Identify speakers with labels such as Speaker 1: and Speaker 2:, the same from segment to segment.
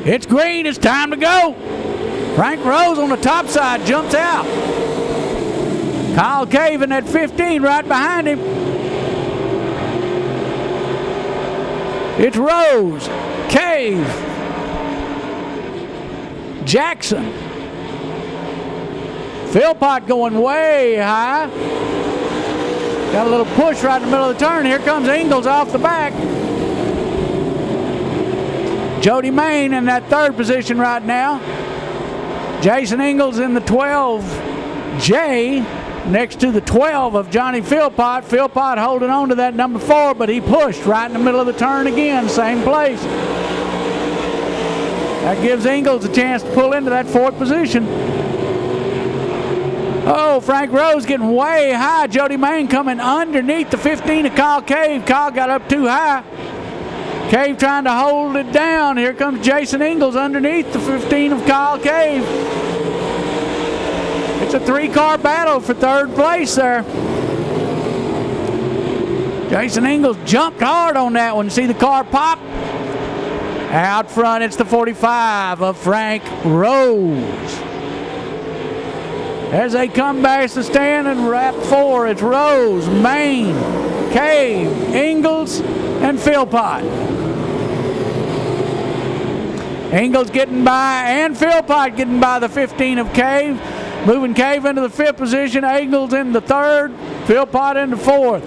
Speaker 1: It's green. It's time to go. Frank Rose on the top side jumps out. Kyle Cave in that 15 right behind him. It's Rose, Cave, Jackson. Philpott going way high. Got a little push right in the middle of the turn. Here comes Ingalls off the back. Jody Main in that third position right now. Jason Ingalls in the 12J next to the 12 of Johnny Philpott. Philpott holding on to that number 4, but he pushed right in the middle of the turn again, same place. That gives Ingalls a chance to pull into that 4th position. Oh, Frank Rose getting way high. Jody Main coming underneath the 15 of Kyle Cave. Kyle got up too high. Cave trying to hold it down. Here comes Jason Ingalls underneath the 15 of Kyle Cave. It's a 3-car battle for 3rd place there. Jason Ingalls jumped hard on that one. See the car pop? Out front, it's the 45 of Frank Rose. As they come back to stand and wrap 4, it's Rose, Main, Cave, Ingalls, and Philpott. Ingalls getting by and Philpott getting by the 15 of Cave. Moving Cave into the 5th position. Ingalls in the 3rd. Philpott in the 4th.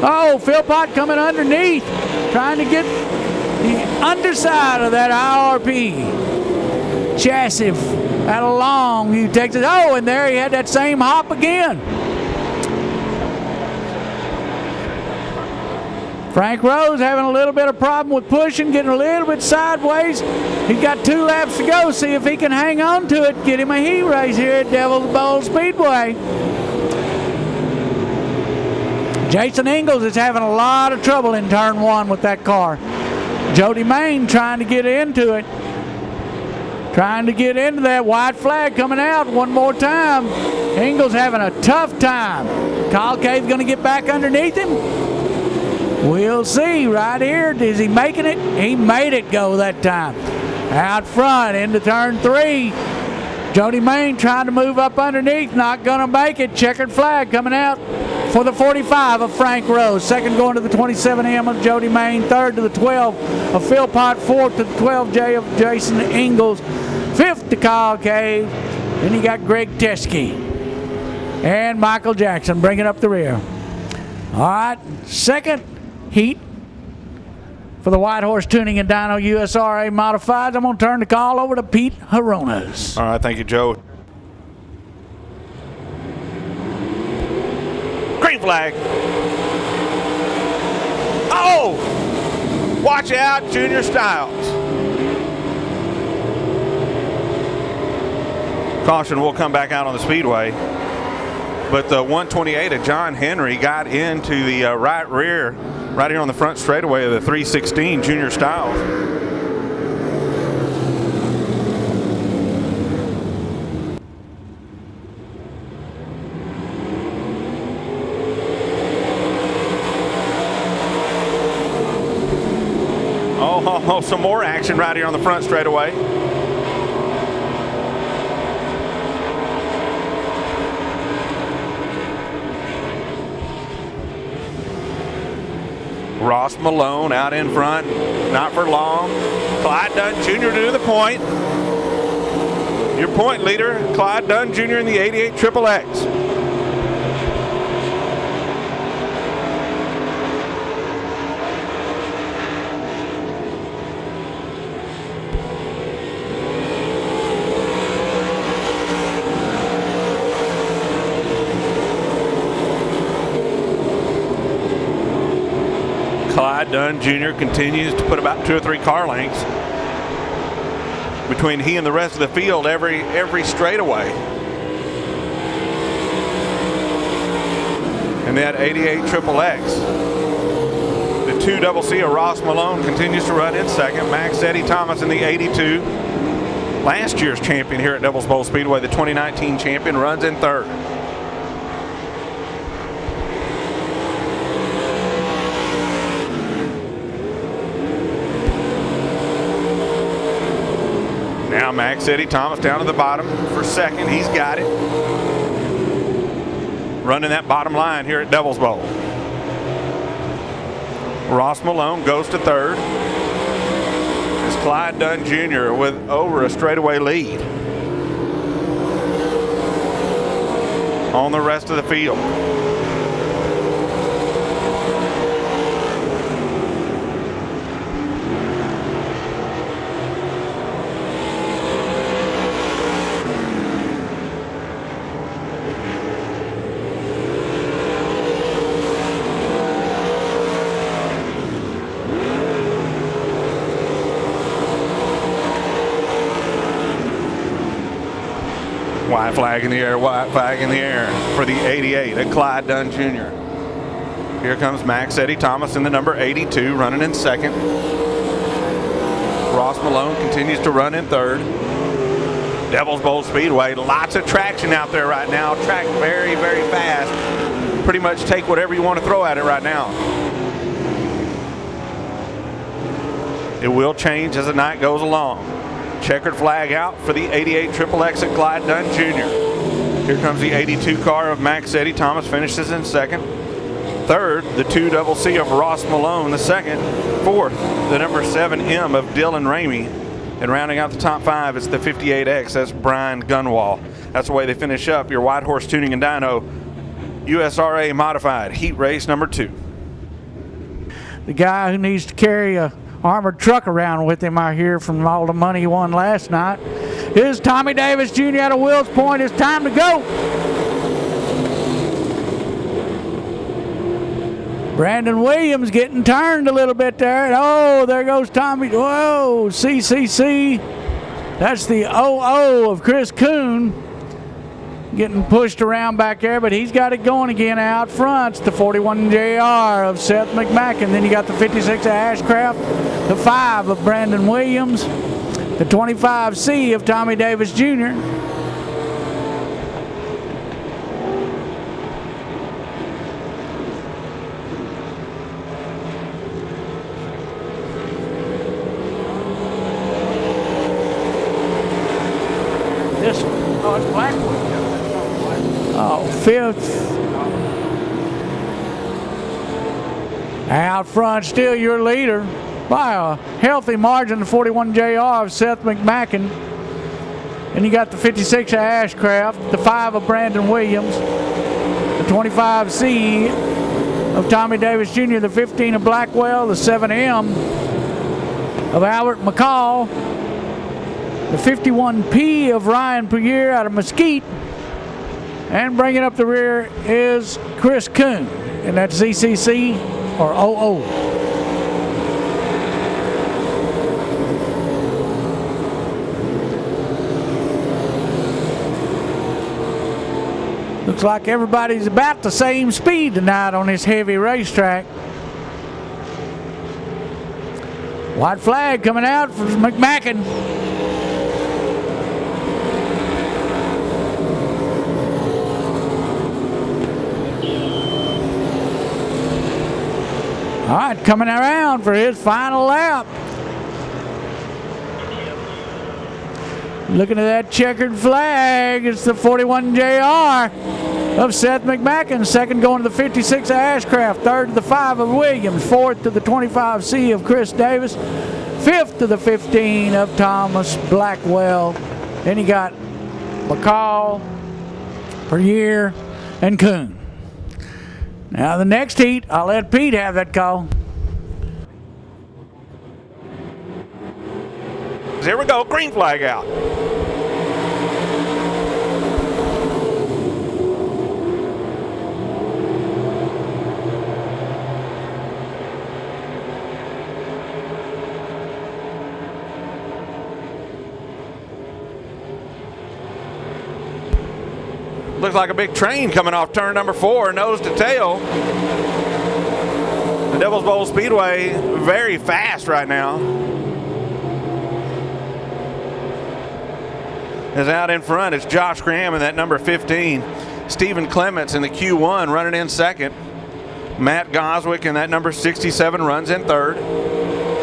Speaker 1: Oh, Philpott coming underneath. Trying to get the underside of that IRP chassis at a long view Texas. Oh, and there he had that same hop again. Frank Rose having a little bit of problem with pushing, getting a little bit sideways. He's got 2 laps to go. See if he can hang on to it. Get him a heat race here at Devil's Bowl Speedway. Jason Ingalls is having a lot of trouble in turn 1 with that car. Jody Main trying to get into it. Trying to get into that white flag coming out one more time. Ingalls having a tough time. Kyle Cave going to get back underneath him. We'll see right here. Is he making it? He made it go that time. Out front into turn 3. Jody Main trying to move up underneath. Not going to make it. Checkered flag coming out for the 45 of Frank Rose. 2nd going to the 27M of Jody Main. 3rd to the 12 of Philpott. 4th to the 12J of Jason Ingalls. 5th to Kyle Cave. Then you got Greg Teske and Michael Jackson bringing up the rear. All right, 2nd heat for the White Horse Tuning and Dyno USRA Modifieds. I'm going to turn the call over to Pete Haronas.
Speaker 2: All right, thank you, Joe. Green flag. Oh! Watch out, Junior Styles. Caution will come back out on the speedway. But the 128 of John Henry got into the right rear, right here on the front straightaway of the 316 Junior Styles. Oh, some more action right here on the front straightaway. Ross Malone out in front, not for long. Clyde Dunn Jr. to the point. Your point leader, Clyde Dunn Jr. in the 88 XXX. Clyde Dunn Jr. continues to put about 2 or 3 car lengths between he and the rest of the field every straightaway. And that 88 XXX. The 2CC of Ross Malone continues to run in 2nd. Max Eddie Thomas in the 82. Last year's champion here at Devil's Bowl Speedway, the 2019 champion, runs in 3rd. Now Max Eddie Thomas down to the bottom for second. He's got it. Running that bottom line here at Devil's Bowl. Ross Malone goes to third. It's Clyde Dunn Jr. with over a straightaway lead on the rest of the field. White flag in the air, white flag in the air for the 88 at Clyde Dunn Jr. Here comes Max Eddie Thomas in the number 82, running in second. Ross Malone continues to run in third. Devil's Bowl Speedway, lots of traction out there right now. Track very, very fast. Pretty much take whatever you want to throw at it right now. It will change as the night goes along. Checkered flag out for the 88 XXX at Clyde Dunn Jr. Here comes the 82 car of Max Eddie Thomas, finishes in second. Third, the 2CC of Ross Malone, the second. Fourth, the number 7M of Dylan Ramey. And rounding out the top five, it's the 58X, that's Brian Gunwall. That's the way they finish up your White Horse Tuning and Dyno USRA Modified Heat Race number 2.
Speaker 1: The guy who needs to carry a armored truck around with him, I hear, from all the money he won last night. Here's Tommy Davis Jr. out of Wills Point. It's time to go. Brandon Williams getting turned a little bit there. Oh, there goes Tommy. Whoa, CCC. That's the 00 of Chris Kuhn. Getting pushed around back there, but he's got it going again out front. It's the 41 JR of Seth McMacken. Then you got the 56 of Ashcraft, the 5 of Brandon Williams, the 25C of Tommy Davis Jr. This one, oh, it's Blackwood. Oh, 5th. Out front, still your leader by a healthy margin, the 41 JR of Seth McMacken. And you got the 56 of Ashcraft, the 5 of Brandon Williams, the 25C of Tommy Davis Jr., the 15 of Blackwell, the 7M of Albert McCall, the 51P of Ryan Pierre out of Mesquite. And bringing up the rear is Chris Kuhn, and that's ZCC or 00. Looks like everybody's about the same speed tonight on this heavy racetrack. White flag coming out for McMacken. All right, coming around for his final lap. Looking at that checkered flag, it's the 41 JR of Seth McMacken. Second going to the 56 of Ashcraft. Third to the 5 of Williams. Fourth to the 25C of Chris Davis. Fifth to the 15 of Thomas Blackwell. Then you got McCall, Perrier, and Kuhn. Now the next heat, I'll let Pete have that call.
Speaker 2: Here we go, green flag out. Looks like a big train coming off turn number 4, nose to tail. The Devil's Bowl Speedway very fast right now. Is out in front, it's Josh Graham in that number 15. Stephen Clements in the Q1 running in second. Matt Goswick in that number 67 runs in third.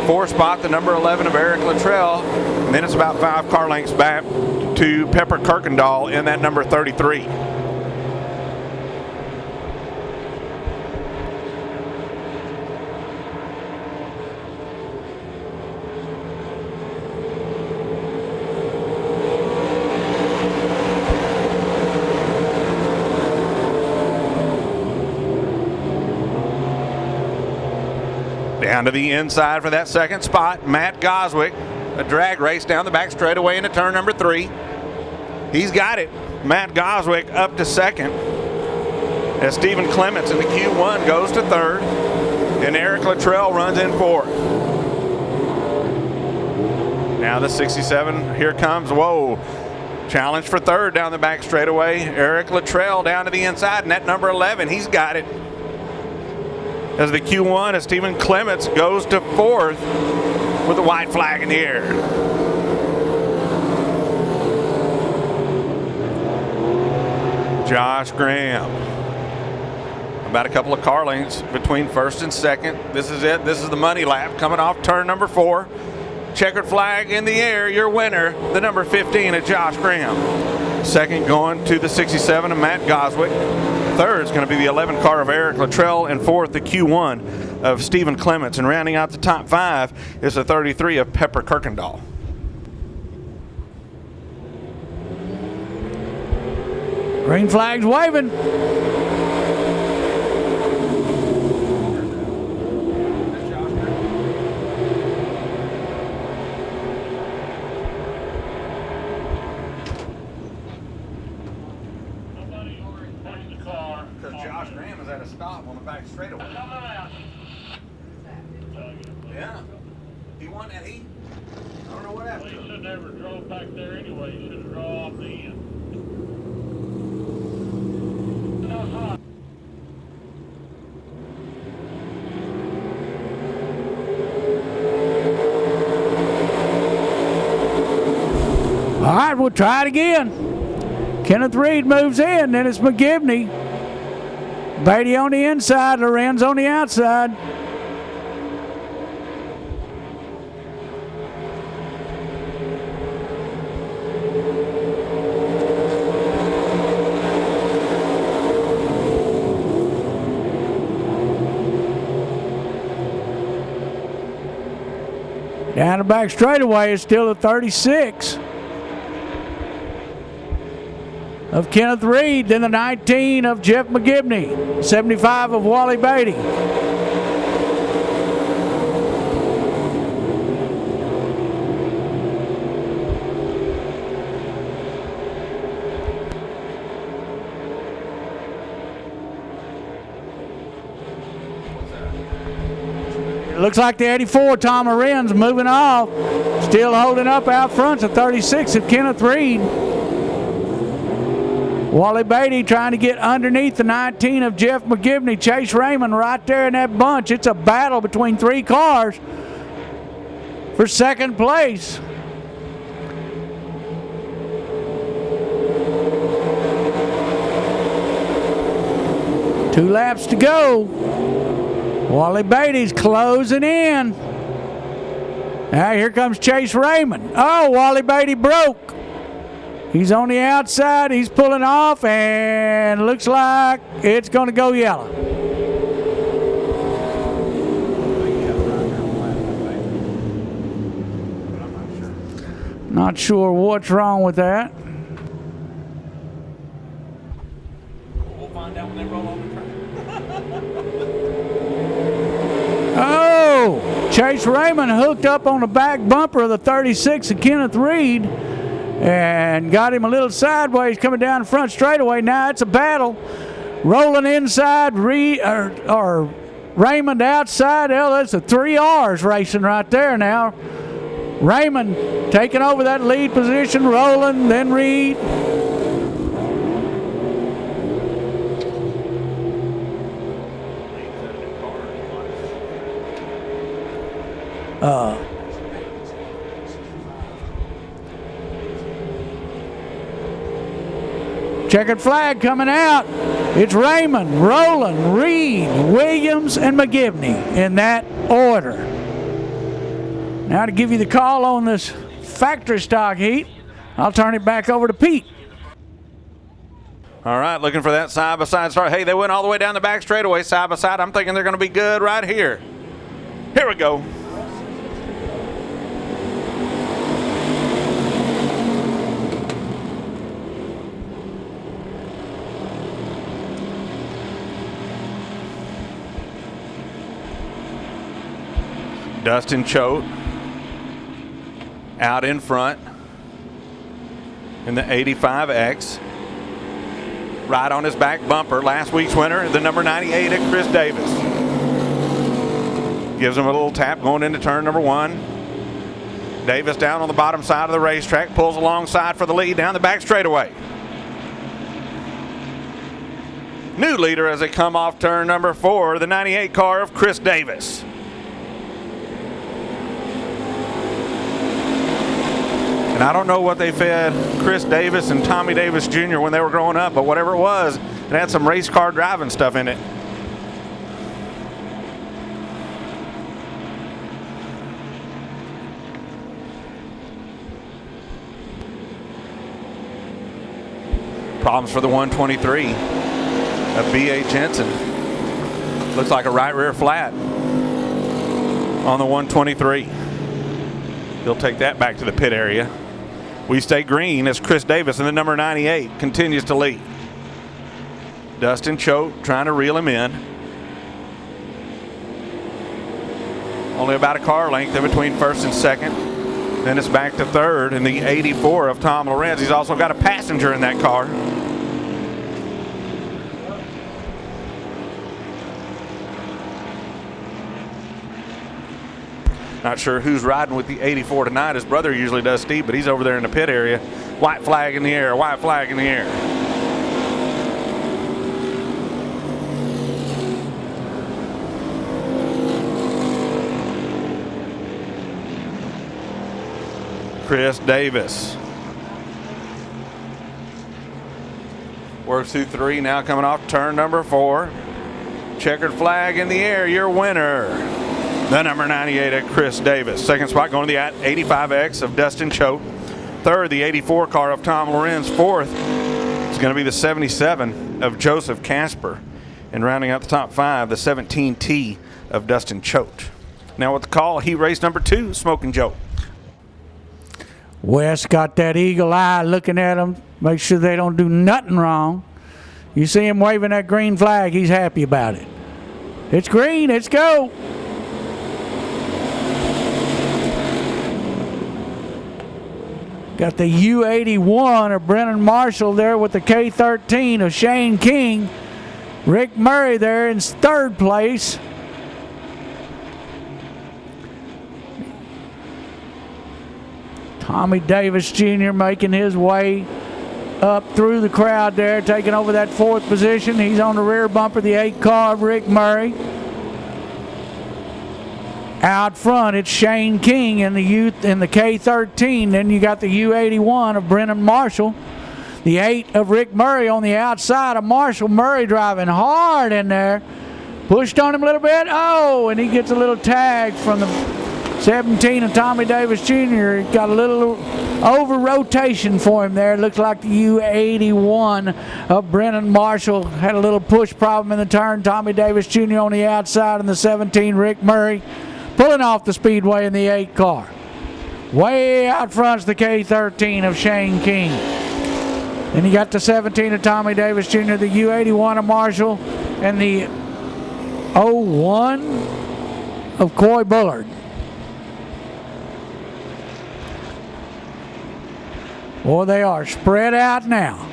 Speaker 2: Fourth spot, the number 11 of Eric Luttrell And then it's about 5 car lengths back to Pepper Kirkendall in that number 33. Down to the inside for that second spot, Matt Goswick. A drag race down the back straightaway into turn number 3. He's got it. Matt Goswick up to second. As Stephen Clements in the Q1 goes to third. And Eric Luttrell runs in fourth. Now the 67, here comes, whoa. Challenge for third down the back straightaway. Eric Luttrell down to the inside, and that number 11, he's got it. As the Q1, as Stephen Clements goes to fourth with the white flag in the air. Josh Graham. About a couple of car lengths between first and second. This is it. This is the money lap coming off turn number 4. Checkered flag in the air. Your winner, the number 15 of Josh Graham. Second going to the 67 of Matt Goswick. Third is going to be the 11 car of Eric Luttrell, and fourth the Q1 of Stephen Clements. And rounding out the top 5 is the 33 of Pepper Kirkendall.
Speaker 1: Green flag's waving.
Speaker 2: Josh Graham is at a stop on the back straightaway. Yeah. He won that heat. I don't know what happened.
Speaker 3: Well, he should never drove back there anyway. He should have drove off the end.
Speaker 1: All right, we'll try it again. Kenneth Reed moves in, then it's McGivney. Beatty on the inside, Lorenz on the outside. Down the back straightaway is still a 36 of Kenneth Reed, then the 19 of Jeff McGivney, 75 of Wally Beatty. It looks like the 84, Tom Lorenz, moving off. Still holding up out front, the 36 of Kenneth Reed. Wally Beatty trying to get underneath the 19 of Jeff McGivney. Chase Raymond right there in that bunch. It's a battle between 3 cars for second place. Two laps to go. Wally Beatty's closing in. Now here comes Chase Raymond. Oh, Wally Beatty broke. He's on the outside. He's pulling off, and looks like it's going to go yellow. Not sure what's wrong with that.
Speaker 2: We'll find out when they roll on the track.
Speaker 1: Oh, Chase Raymond hooked up on the back bumper of the 36 of Kenneth Reed and got him a little sideways coming down the front straightaway. Now it's a battle. Rolling inside, Raymond outside. Hell, that's a 3 R's racing right there now. Raymond taking over that lead position, rolling, then Reed. Checkered flag coming out. It's Raymond, Rowland, Reed, Williams, and McGivney in that order. Now to give you the call on this factory stock heat. I'll turn it back over to Pete.
Speaker 2: All right, looking for that side-by-side start. Hey, they went all the way down the back straightaway side-by-side. I'm thinking they're going to be good right here. Here we go. Dustin Choate out in front in the 85X. Right on his back bumper. Last week's winner, the number 98 at Chris Davis. Gives him a little tap going into turn number 1. Davis down on the bottom side of the racetrack, pulls alongside for the lead down the back straightaway. New leader as they come off turn number 4, the 98 car of Chris Davis. And I don't know what they fed Chris Davis and Tommy Davis Jr. when they were growing up, but whatever it was, it had some race car driving stuff in it. Problems for the 123 of B.A. Jensen. Looks like a right rear flat on the 123. He'll take that back to the pit area. We stay green as Chris Davis in the number 98 continues to lead. Dustin Choate trying to reel him in. Only about a car length in between first and second. Then it's back to third in the 84 of Tom Lorenz. He's also got a passenger in that car. Not sure who's riding with the 84 tonight. His brother usually does, Steve, but he's over there in the pit area. White flag in the air, white flag in the air. Chris Davis works through 3, now coming off turn number 4. Checkered flag in the air, your winner, the number 98 at Chris Davis. Second spot going to the 85X of Dustin Choate. Third, the 84 car of Tom Lorenz. Fourth is going to be the 77 of Joseph Casper. And rounding out the top 5, the 17T of Dustin Choate. Now with the call, he race number 2, Smoking Joe.
Speaker 1: Wes got that eagle eye looking at them, make sure they don't do nothing wrong. You see him waving that green flag, he's happy about it. It's green, let's go. Got the U81 of Brennan Marshall there with the K13 of Shane King. Rick Murray there in third place. Tommy Davis Jr. making his way up through the crowd there, taking over that 4th position. He's on the rear bumper, the 8 car of Rick Murray. Out front, it's Shane King in the K13. Then you got the U81 of Brennan Marshall. The 8 of Rick Murray on the outside of Marshall. Murray driving hard in there. Pushed on him a little bit. Oh, and he gets a little tag from the 17 of Tommy Davis Jr. Got a little over rotation for him there. It looks like the U81 of Brennan Marshall had a little push problem in the turn. Tommy Davis Jr. on the outside and the 17 Rick Murray pulling off the Speedway in the 8 car. Way out front's the K13 of Shane King. Then you got the 17 of Tommy Davis Jr., the U81 of Marshall, and the 01 of Coy Bullard. Boy, they are spread out now.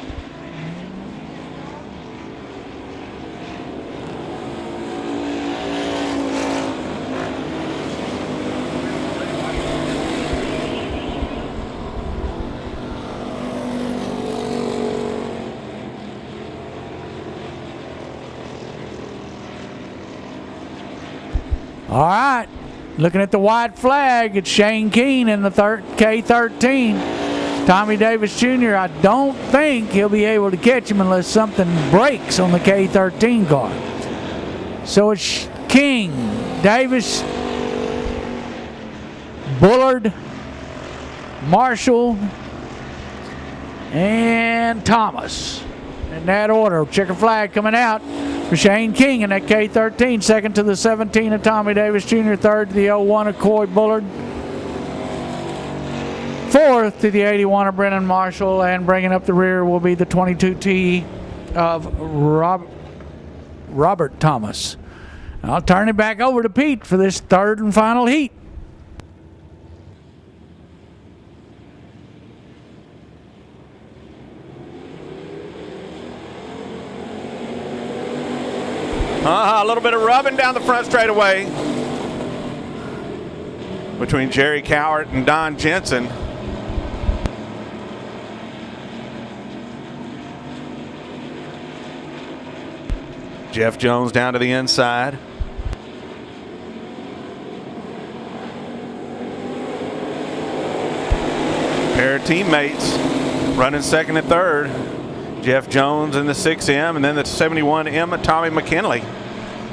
Speaker 1: All right, looking at the white flag, it's Shane Keene in the K13. Tommy Davis Jr., I don't think he'll be able to catch him unless something breaks on the K13 car. So it's King, Davis, Bullard, Marshall, and Thomas. In that order, checker flag coming out for Shane King in that K13. Second to the 17 of Tommy Davis Jr. Third to the 01 of Coy Bullard. Fourth to the 81 of Brennan Marshall. And bringing up the rear will be the 22T of Robert Thomas. I'll turn it back over to Pete for this third and final heat.
Speaker 2: A little bit of rubbing down the front straightaway between Jerry Cowart and Don Jensen. Jeff Jones down to the inside. Pair of teammates running second and third. Jeff Jones in the 6M, and then the 71M of Tommy McKinley.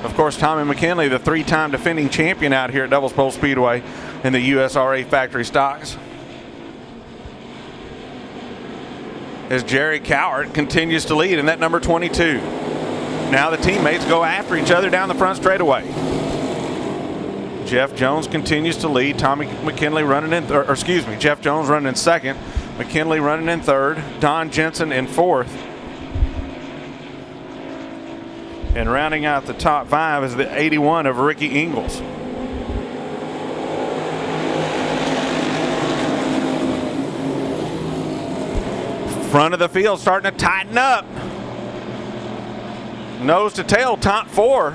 Speaker 2: Of course, Tommy McKinley, the three-time defending champion out here at Devil's Bowl Speedway in the USRA factory stocks. As Jerry Cowart continues to lead in that number 22. Now the teammates go after each other down the front straightaway. Jeff Jones continues to lead. Tommy McKinley running in, Jeff Jones running in second. McKinley running in third. Don Jensen in fourth. And rounding out the top five is the 81 of Ricky Ingalls. Front of the field starting to tighten up. Nose to tail, top four.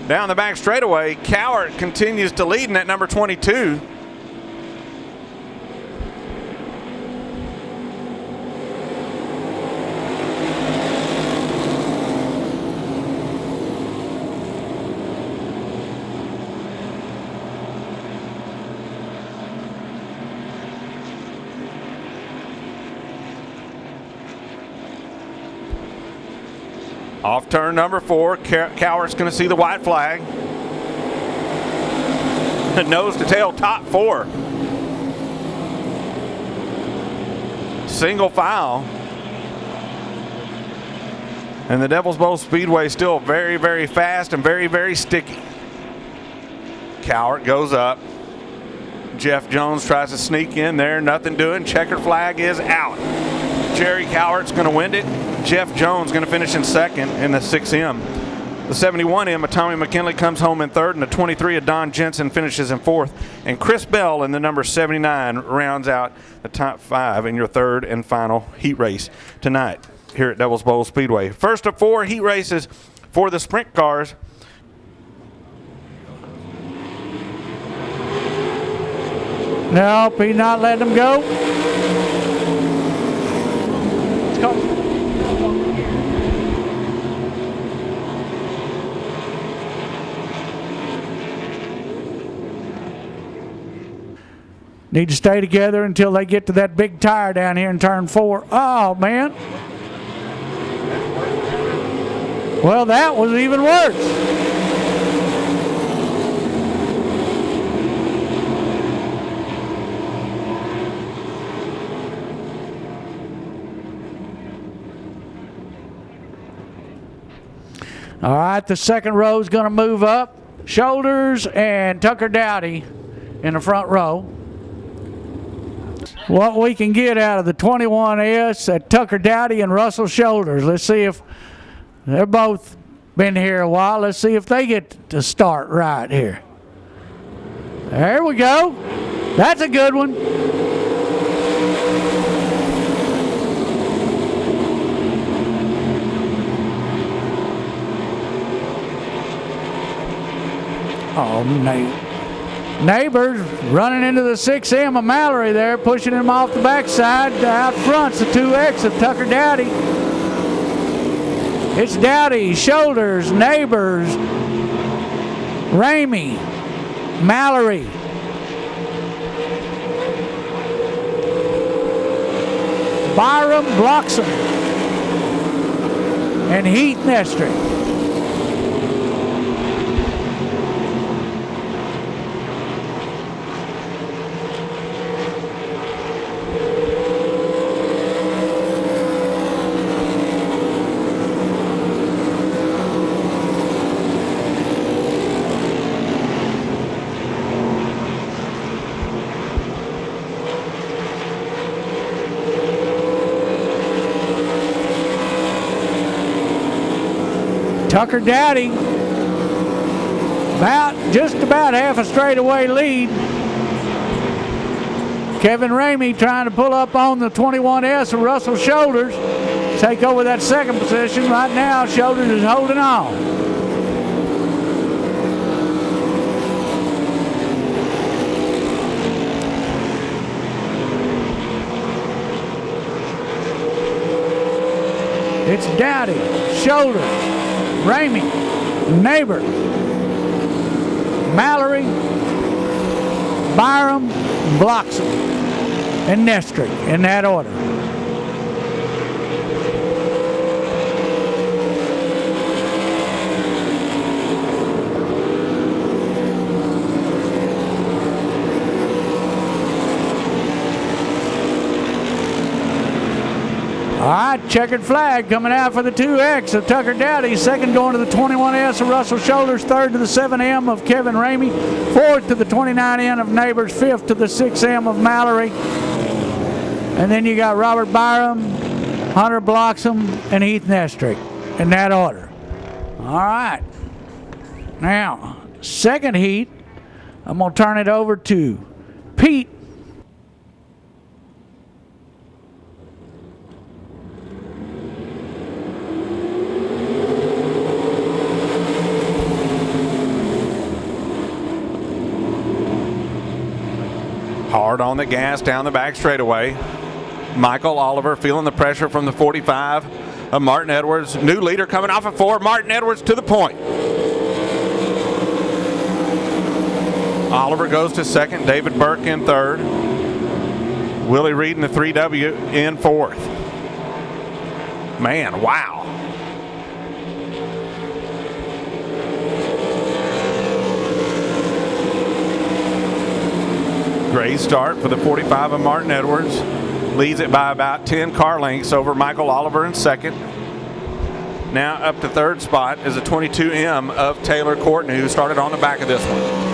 Speaker 2: Down the back straightaway, Cowart continues to lead in that number 22. Off turn number 4, Cowart's going to see the white flag. Nose to tail, top four. Single file. And the Devil's Bowl Speedway still very, very fast and very, very sticky. Cowart goes up. Jeff Jones tries to sneak in there. Nothing doing. Checkered flag is out. Jerry Cowart's going to win it. Jeff Jones going to finish in second in the 6M. The 71M of Tommy McKinley comes home in third, and the 23 of Don Jensen finishes in fourth. And Chris Bell in the number 79 rounds out the top five in your third and final heat race tonight here at Devil's Bowl Speedway. First of four heat races for the sprint cars.
Speaker 1: Nope, he's not letting them go. Let's go. Need to stay together until they get to that big tire down here in turn 4. Oh, man. Well, that was even worse. All right, the second row is going to move up. Shoulders and Tucker Dowdy in the front row. What we can get out of the 21S at Tucker Dowdy and Russell Shoulders. Let's see if they're both been here a while. Let's see if they get to start right here. There we go. That's a good one. Oh, Neighbors running into the 6M of Mallory there, pushing him off the backside. Out front's the 2X of Tucker Dowdy. It's Dowdy, Shoulders, Neighbors, Ramey, Mallory. Byram Bloxham and Heath Nestry. Tucker Dowdy, just about half a straightaway lead. Kevin Ramey trying to pull up on the 21S of Russell Shoulders, take over that second position. Right now, Shoulders is holding on. It's Dowdy, Shoulders, Ramey, Neighbor, Mallory, Byram, Bloxham, and Nestrick in that order. All right, checkered flag coming out for the 2X of Tucker Dowdy. Second going to the 21S of Russell Shoulders. Third to the 7M of Kevin Ramey. Fourth to the 29N of Neighbors. Fifth to the 6M of Mallory. And then you got Robert Byram, Hunter Bloxham, and Heath Nestrick in that order. All right. Now, second heat, I'm going to turn it over to Pete.
Speaker 2: Hard on the gas down the back straightaway. Michael Oliver feeling the pressure from the 45 of Martin Edwards. New leader coming off of 4. Martin Edwards to the point. Oliver goes to second. David Burke in third. Willie Reed in the 3W in fourth. Man, wow. Great start for the 45 of Martin Edwards. Leads it by about 10 car lengths over Michael Oliver in second. Now up to third spot is a 22M of Taylor Courtney, who started on the back of this one.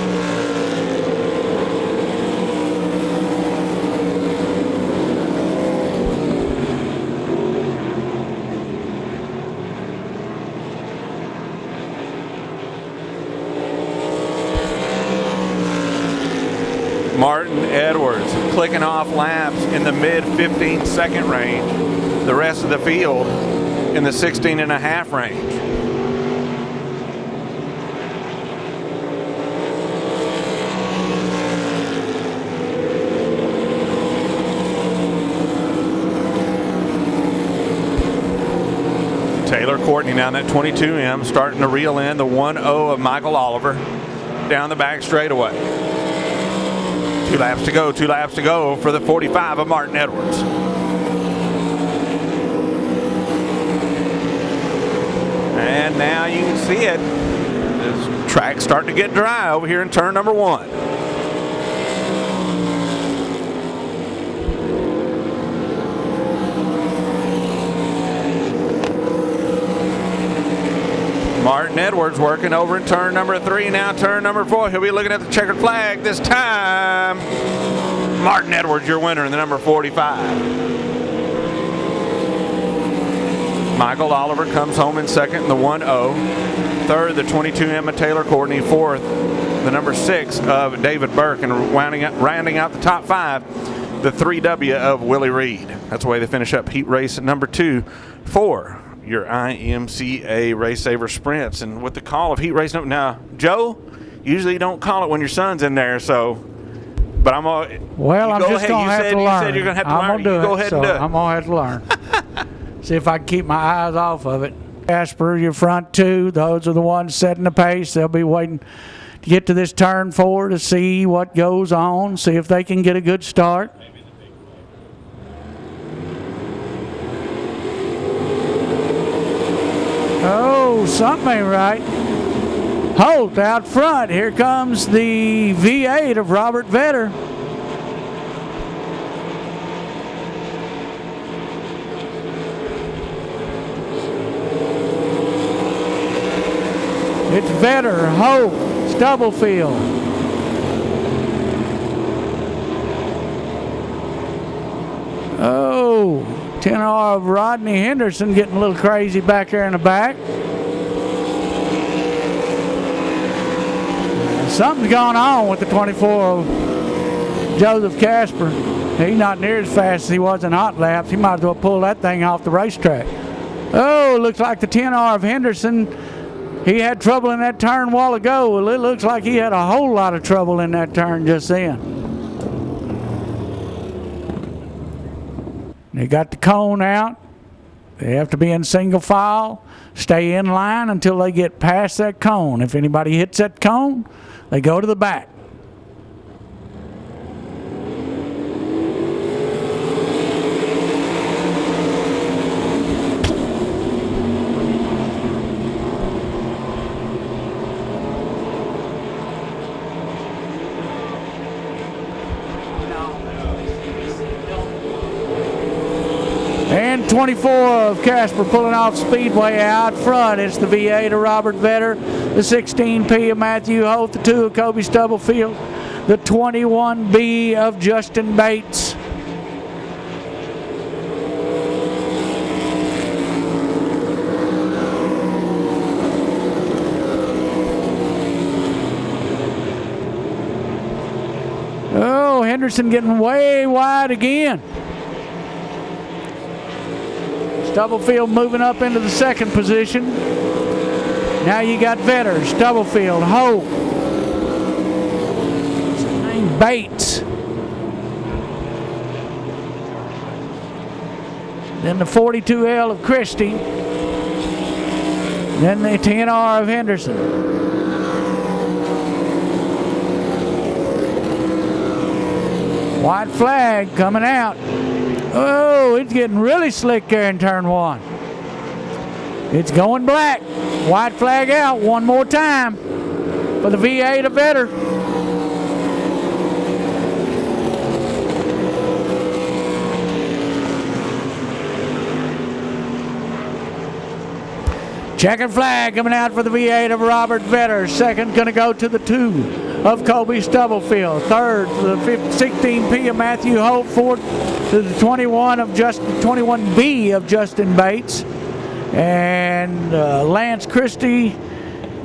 Speaker 2: Martin Edwards clicking off laps in the mid 15-second range. The rest of the field in the 16.5 range. Taylor Courtney now in that 22M starting to reel in the 1-0 of Michael Oliver down the back straightaway. 2 laps to go, 2 laps to go for the 45 of Martin Edwards. And now you can see it. This track's starting to get dry over here in turn number 1. Martin Edwards working over in turn number 3. Now turn number 4. He'll be looking at the checkered flag this time. Martin Edwards, your winner in the number 45. Michael Oliver comes home in second in the 1-0. Third, the 22M of Taylor Courtney. Fourth, the number 6 of David Burke. And rounding out the top 5, the 3W of Willie Reed. That's the way they finish up heat race number 2 for your IMCA Race Saver Sprints. And with the call of heat race number, now Joe, usually you don't call it when your son's in there, so but I'm gonna
Speaker 1: I'm just gonna have to learn.
Speaker 2: You said you're gonna have to learn.
Speaker 1: I'm gonna do
Speaker 2: go
Speaker 1: it,
Speaker 2: ahead
Speaker 1: so
Speaker 2: and do it.
Speaker 1: I'm gonna have to learn. See if I can keep my eyes off of it. Jasper, your front 2, those are the ones setting the pace. They'll be waiting to get to this turn 4 to see what goes on, see if they can get a good start. Oh, something ain't right. Holt out front. Here comes the V8 of Robert Vetter. It's Vetter, Holt, Stubblefield. Oh, 10R of Rodney Henderson getting a little crazy back there in the back. Something's gone on with the 24 of Joseph Casper. He's not near as fast as he was in hot laps. He might as well pull that thing off the racetrack. Oh, looks like the 10R of Henderson. He had trouble in that turn a while ago. Well, it looks like he had a whole lot of trouble in that turn just then. They got the cone out. They have to be in single file. Stay in line until they get past that cone. If anybody hits that cone, they go to the back. And 24 of Casper pulling off Speedway out front. It's the V8 of Robert Vetter, the 16P of Matthew Holt, the 2 of Kobe Stubblefield, the 21B of Justin Bates. Oh, Henderson getting way wide again. Stubblefield moving up into the second position. Now you got Vetter, Stubblefield, Holt. What's his name? Bates. Then the 42L of Christie. Then the 10R of Henderson. White flag coming out. Oh, it's getting really slick there in turn 1. It's going black. White flag out one more time for the V8 of Vetter. Checkered flag coming out for the V8 of Robert Vetter. Second going to go to the 2 of Kobe Stubblefield. Third for the 16P of Matthew Holt. Fourth to the 21B of Justin Bates. And Lance Christie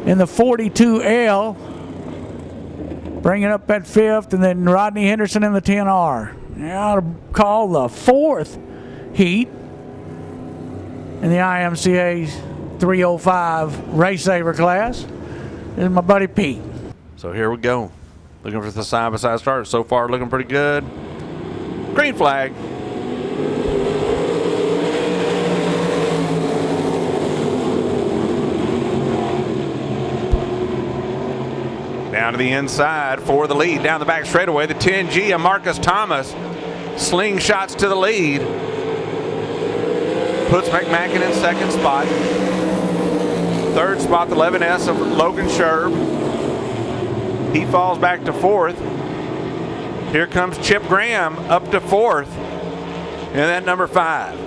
Speaker 1: in the 42L. Bringing up that 5th. And then Rodney Henderson in the 10R. Now to call the 4th heat in the IMCA 305 Race Saver class. This is my buddy Pete.
Speaker 2: So here we go. Looking for the side-by-side start. So far looking pretty good. Green flag. Down to the inside for the lead. Down the back straightaway, the 10G of Marcus Thomas. Slingshots to the lead. Puts McMacken in second spot. Third spot, the 11S of Logan Sherb. He falls back to 4th. Here comes Chip Graham up to 4th. And that number 5.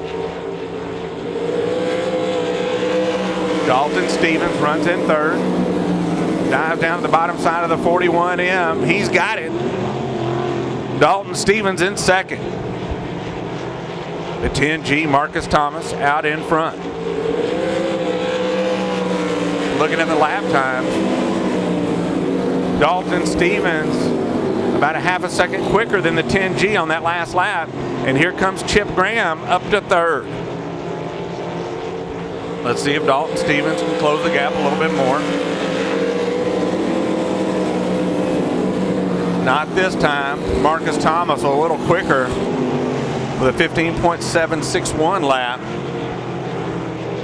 Speaker 2: Dalton Stevens runs in 3rd. Dives down to the bottom side of the 41M. He's got it. Dalton Stevens in 2nd. The 10G Marcus Thomas out in front. Looking at the lap times, Dalton Stevens about a half a second quicker than the 10G on that last lap. And here comes Chip Graham up to 3rd. Let's see if Dalton Stevens can close the gap a little bit more. Not this time. Marcus Thomas a little quicker with a 15.761 lap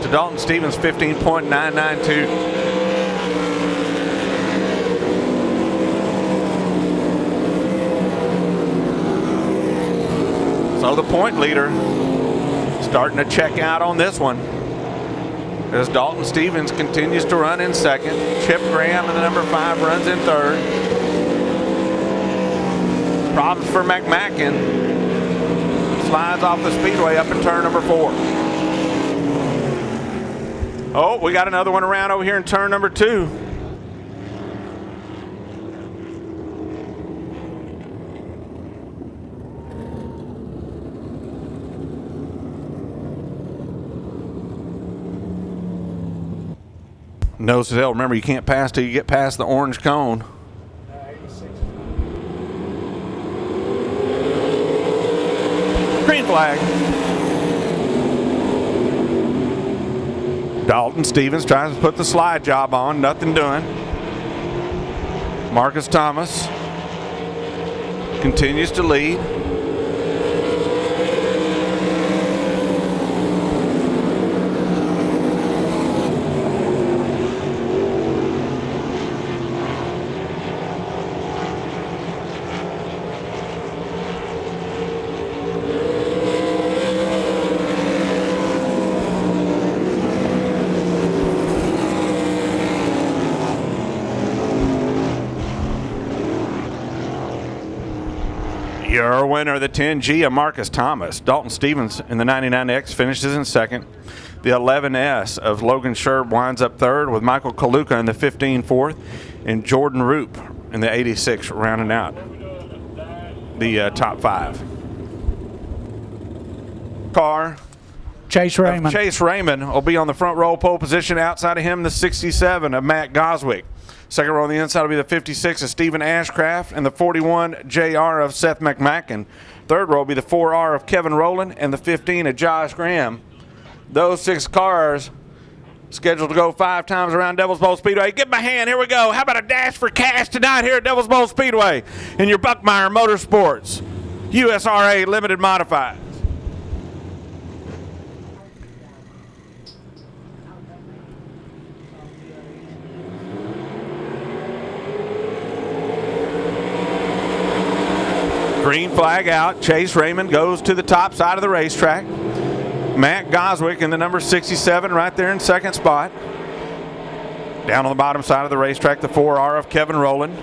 Speaker 2: to Dalton Stevens' 15.992. So the point leader starting to check out on this one as Dalton Stevens continues to run in 2nd. Chip Graham in the number 5 runs in 3rd. Problems for McMacken. Slides off the speedway up in turn number 4. Oh, we got another one around over here in turn number 2. Nose to tail. Remember, you can't pass till you get past the orange cone. Green flag. Dalton Stevens tries to put the slide job on, nothing doing. Marcus Thomas continues to lead. Your winner, the 10G of Marcus Thomas. Dalton Stevens in the 99X finishes in second. The 11S of Logan Sherb winds up third, with Michael Kaluka in the 15 fourth, and Jordan Roop in the 86 rounding out the top five. Car
Speaker 1: Chase Raymond.
Speaker 2: Chase Raymond will be on the front row pole position. Outside of him, the 67 of Matt Goswick. Second row on the inside will be the 56 of Stephen Ashcraft and the 41 JR of Seth McMacken. Third row will be the 4R of Kevin Rowland and the 15 of Josh Graham. Those 6 cars scheduled to go 5 times around Devil's Bowl Speedway. Give them a hand. Here we go. How about a dash for cash tonight here at Devil's Bowl Speedway in your Buckmeyer Motorsports USRA Limited Modified. Green flag out. Chase Raymond goes to the top side of the racetrack. Matt Goswick in the number 67 right there in second spot. Down on the bottom side of the racetrack, the 4R of Kevin Rowland.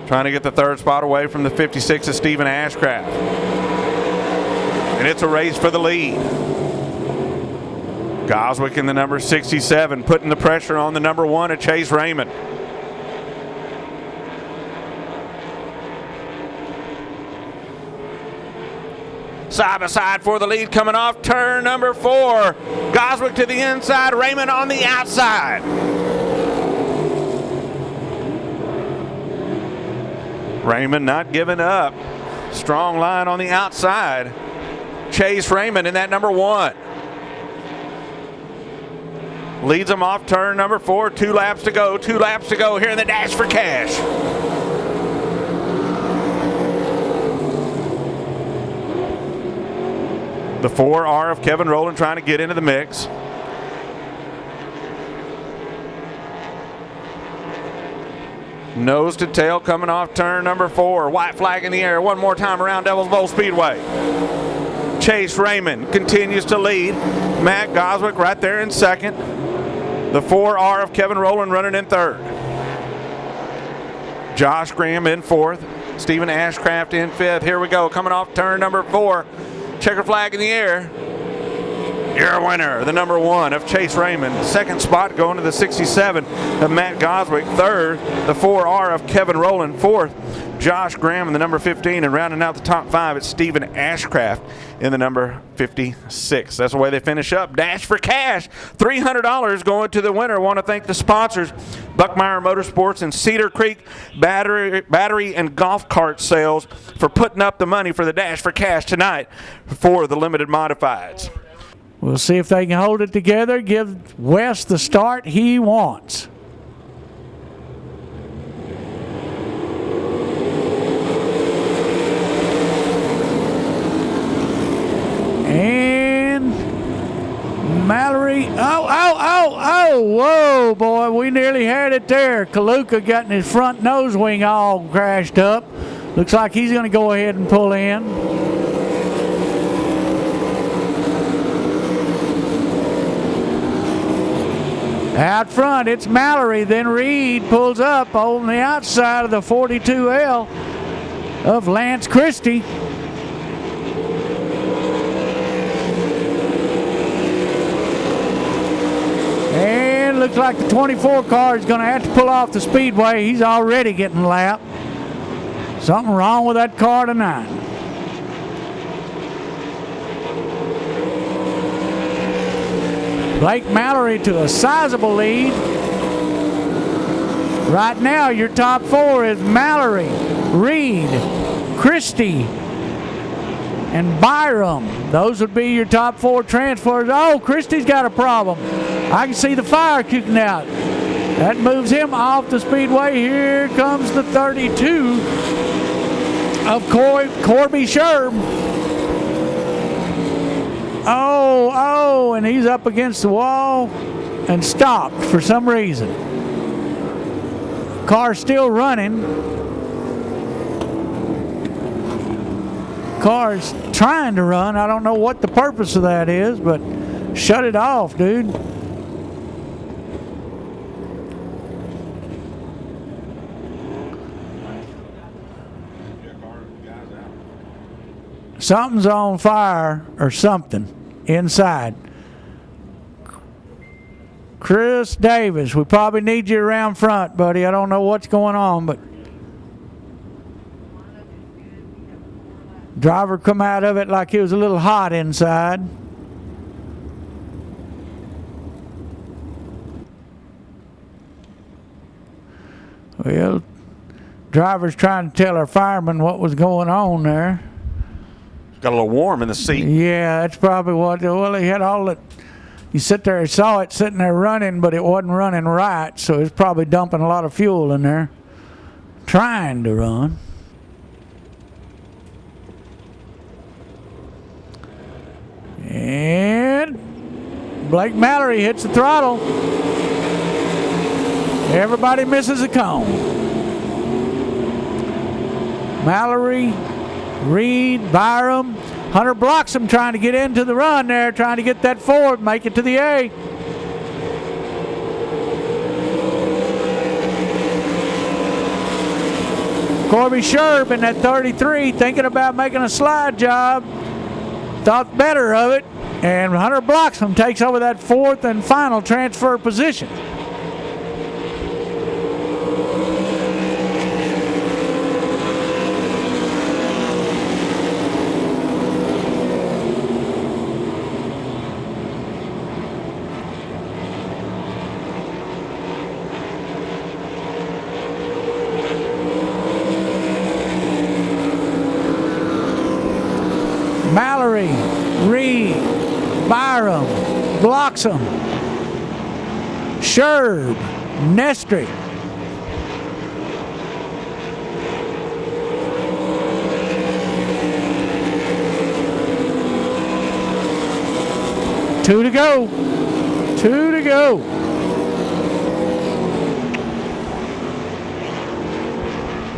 Speaker 2: Trying to get the third spot away from the 56 of Stephen Ashcraft. And it's a race for the lead. Goswick in the number 67 putting the pressure on the number 1 of Chase Raymond. Side by side for the lead coming off turn number 4. Goswick to the inside, Raymond on the outside. Raymond not giving up. Strong line on the outside. Chase Raymond in that number 1. Leads them off turn number 4. 2 laps to go. 2 laps to go here in the dash for cash. The 4R of Kevin Rowland trying to get into the mix. Nose to tail coming off turn number 4. White flag in the air. One more time around Devil's Bowl Speedway. Chase Raymond continues to lead. Matt Goswick right there in second. The 4R of Kevin Rowland running in third. Josh Graham in fourth. Stephen Ashcraft in fifth. Here we go. Coming off turn number 4. Checker flag in the air. Your winner, the number 1 of Chase Raymond. Second spot going to the 67 of Matt Goswick. Third, the 4R of Kevin Rowland. Fourth, Josh Graham in the number 15. And rounding out the top 5, it's Stephen Ashcraft in the number 56. That's the way they finish up. Dash for cash, $300 going to the winner. I want to thank the sponsors, Buckmeyer Motorsports and Cedar Creek Battery and Golf Cart Sales, for putting up the money for the dash for cash tonight for the limited modifieds.
Speaker 1: We'll see if they can hold it together, give Wes the start he wants. And Mallory, whoa, boy, we nearly had it there. Kaluka got in his front nose wing all crashed up. Looks like he's going to go ahead and pull in. Out front, it's Mallory, then Reed pulls up on the outside of the 42L of Lance Christie. And looks like the 24 car is going to have to pull off the speedway. He's already getting lapped. Something wrong with that car tonight. Blake Mallory to a sizable lead. Right now, your top 4 is Mallory, Reed, Christie and Byram. Those would be your top 4 transfers. Oh, Christie's got a problem. I can see the fire kicking out. That moves him off the speedway. Here comes the 32 of Corby Sherb. Oh, and he's up against the wall and stopped for some reason. Car's still running. Car's trying to run. I don't know what the purpose of that is, but shut it off, dude. Something's on fire or something inside. Chris Davis, we probably need you around front, buddy. I don't know what's going on, but driver come out of it like it was a little hot inside. Well, driver's trying to tell our fireman what was going on there.
Speaker 2: Got a little warm in the seat.
Speaker 1: Yeah, that's probably what. Well, he had all that. You sit there and saw it sitting there running, but it wasn't running right, so it's probably dumping a lot of fuel in there. Trying to run. And Blake Mallory hits the throttle. Everybody misses a cone. Mallory, Reed, Byram. Hunter blocks him trying to get into the run there, trying to get that forward, make it to the A. Corby Sherb in that 33 thinking about making a slide job. Thought better of it, and Hunter blocks him, takes over that 4th and final transfer position. Mallory, Reed, Byram, blocks him. Sherb, Nestry. Two to go.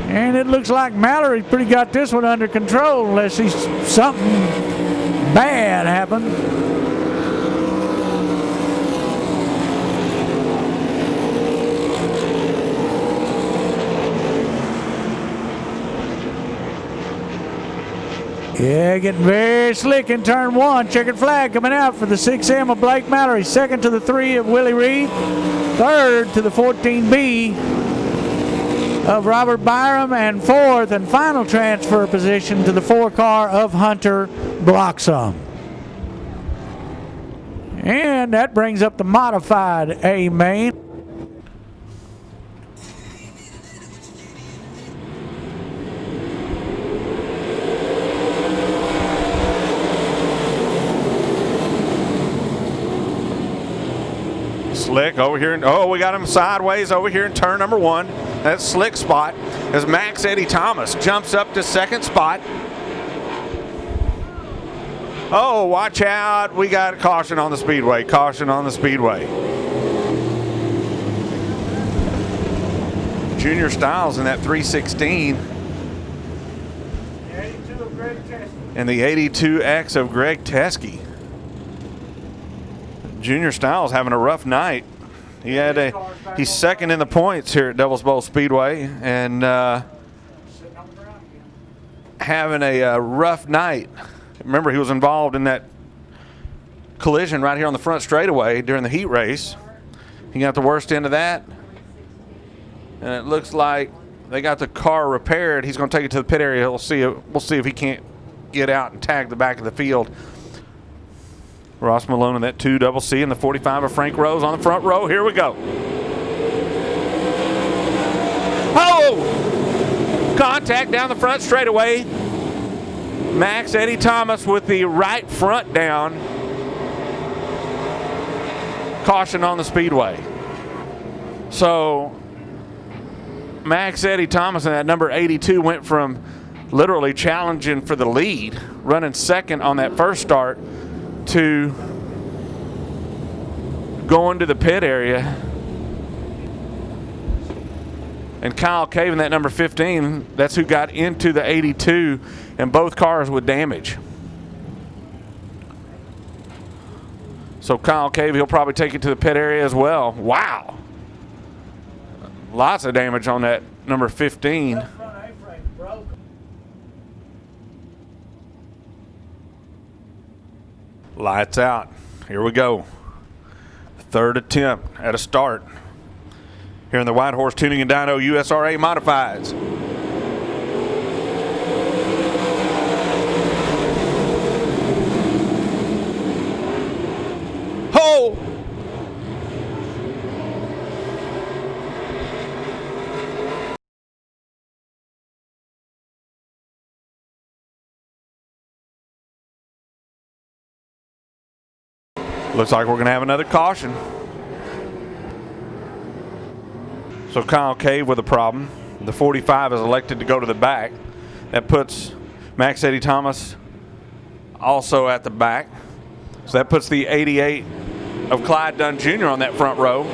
Speaker 1: And it looks like Mallory pretty got this one under control unless something bad happened. Yeah, getting very slick in turn 1. Checkered flag coming out for the 6M of Blake Mallory. 2nd to the 3 of Willie Reed. 3rd to the 14B of Robert Byram, and 4th and final transfer position to the 4 car of Hunter Bloxham. And that brings up the modified A main.
Speaker 2: Slick over here. Oh, we got him sideways over here in turn number 1. That's slick spot as Max Eddie Thomas jumps up to 2nd spot. Oh, watch out. We got caution on the speedway. Caution on the speedway. Junior Styles in that 316. And the 82X of Greg Teskey. Junior Styles having a rough night. He's 2nd in the points here at Devil's Bowl Speedway, and having a rough night. Remember, he was involved in that collision right here on the front straightaway during the heat race. He got the worst end of that, and it looks like they got the car repaired. He's going to take it to the pit area. We'll see if he can't get out and tag the back of the field. Ross Malone in that 2CC and the 45 of Frank Rose on the front row. Here we go. Oh! Contact down the front straightaway. Max Eddie Thomas with the right front down. Caution on the Speedway. So Max Eddie Thomas and that number 82 went from literally challenging for the lead, running second on that first start, to going to the pit area. And Kyle Cave in that number 15, that's who got into the 82, and both cars with damage. So Kyle Cave, he'll probably take it to the pit area as well. Wow. Lots of damage on that number 15. Lights out. Here we go. Third attempt at a start here in the White Horse Tuning and Dyno USRA Modifieds. Ho! Looks like we're going to have another caution. So Kyle Cave with a problem. The 45 is elected to go to the back. That puts Max Eddie Thomas also at the back. So that puts the 88 of Clyde Dunn Jr. on that front row.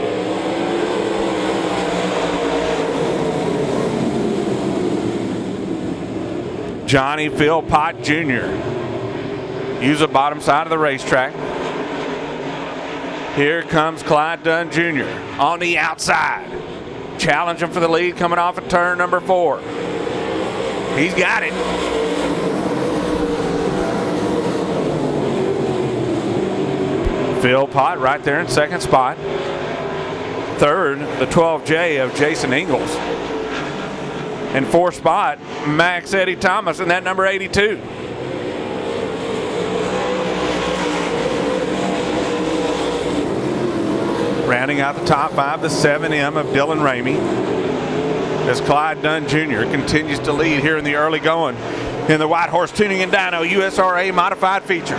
Speaker 2: Johnny Philpott Jr. use the bottom side of the racetrack. Here comes Clyde Dunn Jr. on the outside. Challenging for the lead coming off of turn number 4. He's got it. Philpott right there in second spot. Third, the 12J of Jason Ingalls. In fourth spot, Max Eddie Thomas in that number 82. Rounding out the top 5, the 7M of Dylan Ramey, as Clyde Dunn Jr. continues to lead here in the early going in the White Horse Tuning and Dyno USRA Modified feature.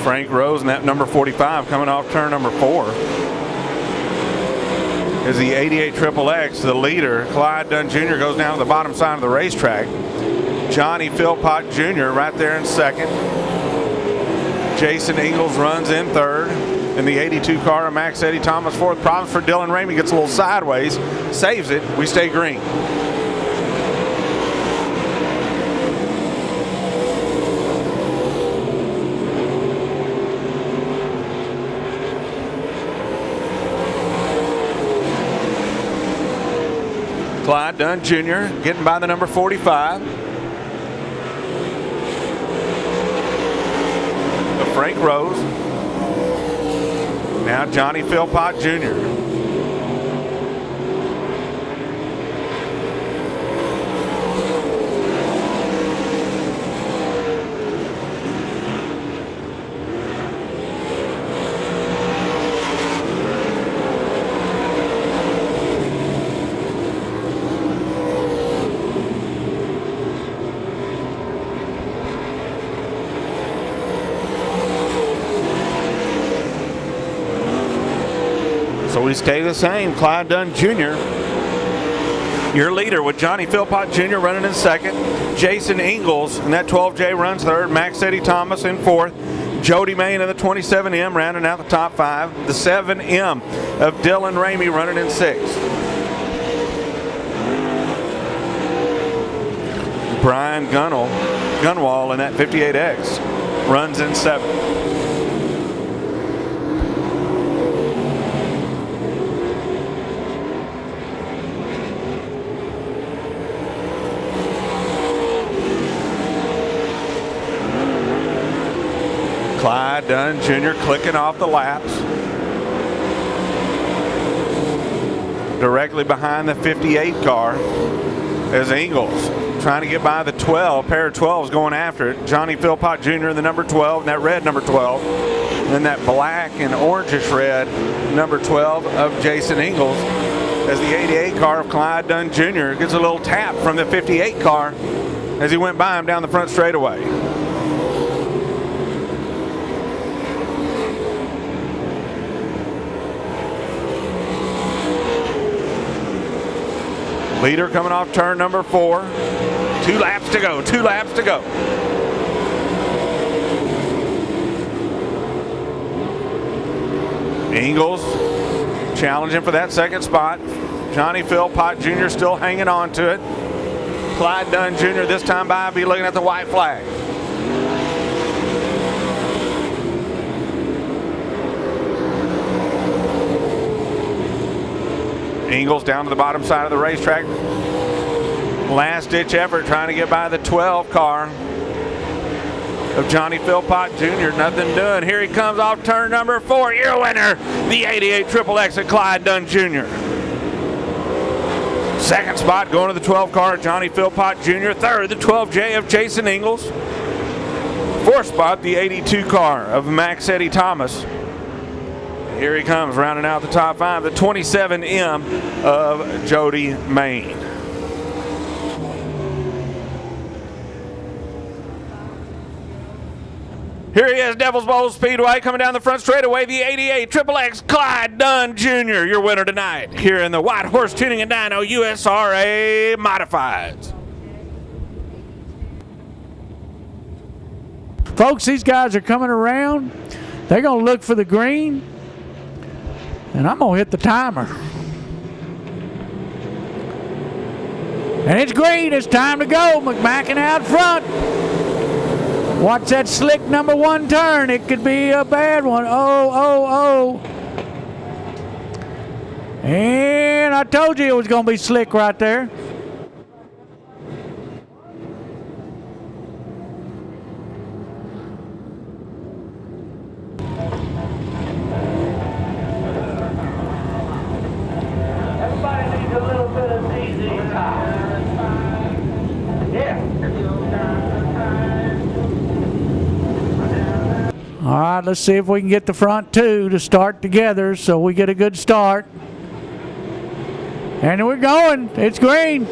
Speaker 2: Frank Rose and that number 45 coming off turn number 4 is the 88 XXX, the leader. Clyde Dunn Jr. goes down to the bottom side of the racetrack. Johnny Philpott Jr. right there in second. Jason Ingalls runs in third. In the 82 car of Max Eddie Thomas fourth. Problems for Dylan Ramey, gets a little sideways, saves it. We stay green. Clyde Dunn Jr. getting by the number 45. The Frank Rose. Now Johnny Philpott Jr. So we stay the same. Clyde Dunn Jr., your leader, with Johnny Philpott Jr. running in second. Jason Ingalls and that 12J runs third. Max Eddie Thomas in fourth. Jody Main in the 27M rounding out the top 5. The 7M of Dylan Ramey running in sixth. Brian Gunwall in that 58X runs in seventh. Clyde Dunn Jr. clicking off the laps. Directly behind the 58 car is Ingalls trying to get by the 12. Pair of 12s going after it. Johnny Philpott Jr. in the number 12 and that red number 12. And then that black and orangish red number 12 of Jason Ingalls as the 88 car of Clyde Dunn Jr. gets a little tap from the 58 car as he went by him down the front straightaway. Leader coming off turn number 4. 2 laps to go, 2 laps to go. Ingalls challenging for that second spot. Johnny Philpott Jr. still hanging on to it. Clyde Dunn Jr. this time by, be looking at the white flag. Ingalls down to the bottom side of the racetrack. Last ditch effort trying to get by the 12 car of Johnny Philpott Jr. Nothing doing. Here he comes off turn number 4. Your winner, the 88 XXX of Clyde Dunn Jr. Second spot going to the 12 car of Johnny Philpott Jr. Third, the 12J of Jason Ingalls. Fourth spot, the 82 car of Max Eddie Thomas. Here he comes, rounding out the top 5, the 27M of Jody Main. Here he is, Devil's Bowl Speedway, coming down the front straightaway, the 88 XXX Clyde Dunn Jr., your winner tonight, here in the White Horse Tuning and Dyno USRA Modifieds.
Speaker 1: Folks, these guys are coming around. They're going to look for the green. And I'm going to hit the timer. And it's green. It's time to go. McMacken out front. Watch that slick number 1 turn. It could be a bad one. Oh. And I told you it was going to be slick right there. All right, let's see if we can get the front 2 to start together so we get a good start. And we're going. It's green.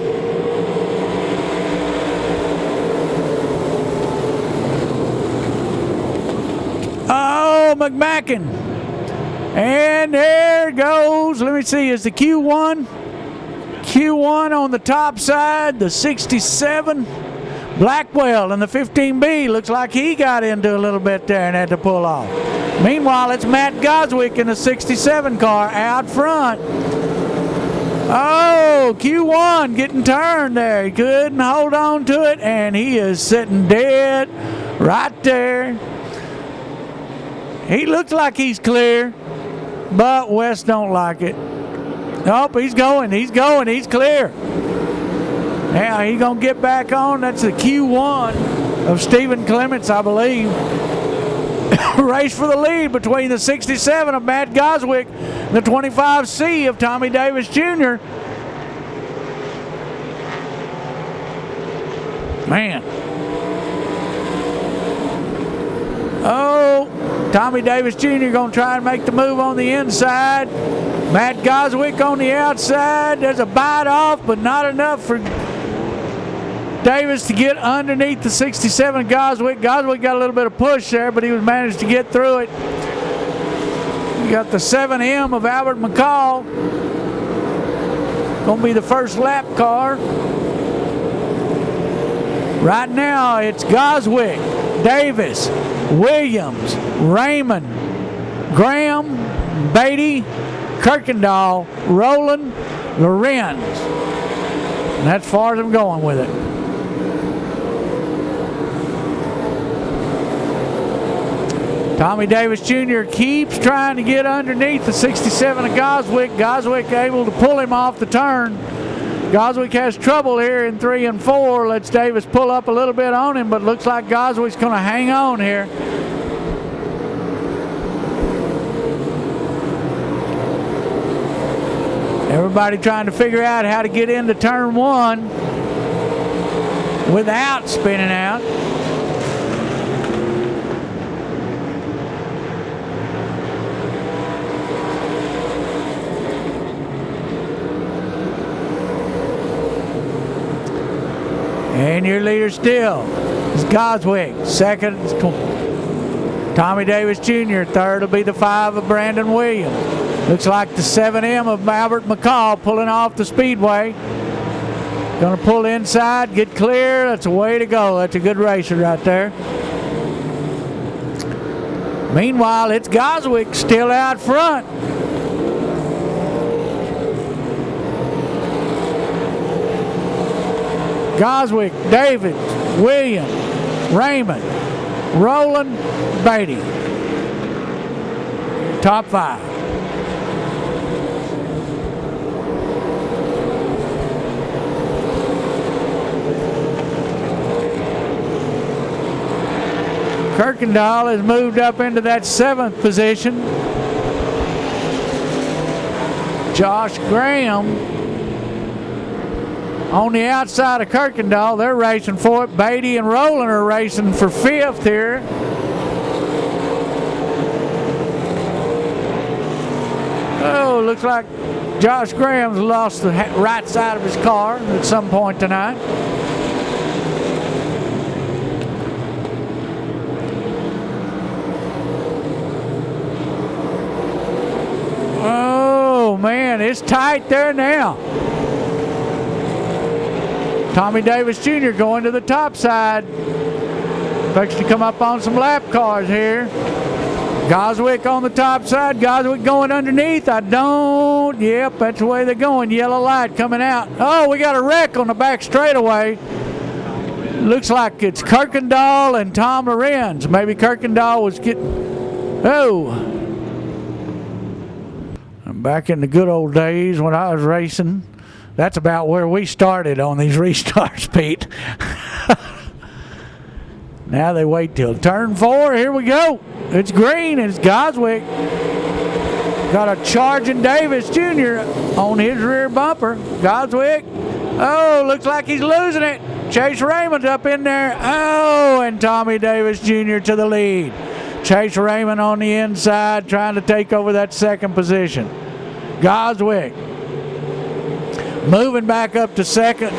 Speaker 1: Oh, McMacken. And there goes. Let me see. Is the Q1? Q1 on the top side. The 67. Blackwell in the 15B, looks like he got into a little bit there and had to pull off. Meanwhile, it's Matt Goswick in the 67 car out front. Oh, Q1 getting turned there. He couldn't hold on to it, and he is sitting dead right there. He looks like he's clear, but West don't like it. Nope, he's going, he's clear. Now he's going to get back on. That's the Q1 of Stephen Clements, I believe. Race for the lead between the 67 of Matt Goswick and the 25C of Tommy Davis Jr. Man. Oh, Tommy Davis Jr. going to try and make the move on the inside. Matt Goswick on the outside. There's a bite off, but not enough for Davis to get underneath the 67 Goswick. Goswick got a little bit of push there, but he was managed to get through it. You got the 7M of Albert McCall. Going to be the first lap car. Right now, it's Goswick, Davis, Williams, Raymond, Graham, Beatty, Kirkendall, Rowland, Lorenz. And that's as far as I'm going with it. Tommy Davis Jr. keeps trying to get underneath the 67 of Goswick. Goswick able to pull him off the turn. Goswick has trouble here in 3 and 4. Lets Davis pull up a little bit on him, but looks like Goswick's going to hang on here. Everybody trying to figure out how to get into turn one without spinning out. And your leader still is Goswick. Second is Tommy Davis Jr. Third will be the 5 of Brandon Williams. Looks like the 7M of Albert McCall pulling off the Speedway. Going to pull inside, get clear. That's a way to go. That's a good racer right there. Meanwhile, it's Goswick still out front. Goswick, David, Williams, Raymond, Roland, Beatty. Top 5. Kirkendall has moved up into that 7th position. Josh Graham on the outside of Kirkendall. They're racing for it. Beatty and Rowland are racing for 5th here. Oh, looks like Josh Graham's lost the right side of his car at some point tonight. Oh, man, it's tight there now. Tommy Davis Jr. going to the top side. Looks to come up on some lap cars here. Goswick on the top side. Goswick going underneath. Yep, that's the way they're going. Yellow light coming out. Oh, we got a wreck on the back straightaway. Looks like it's Kirkendall and Tom Lorenz. Maybe Kirkendall was getting... Oh. I'm back in the good old days when I was racing. That's about where we started on these restarts, Pete. Now they wait till turn 4. Here we go. It's green. It's Goswick. Got a charging Davis Jr. on his rear bumper. Goswick. Oh, looks like he's losing it. Chase Raymond's up in there. Oh, and Tommy Davis Jr. to the lead. Chase Raymond on the inside trying to take over that 2nd position. Goswick moving back up to 2nd.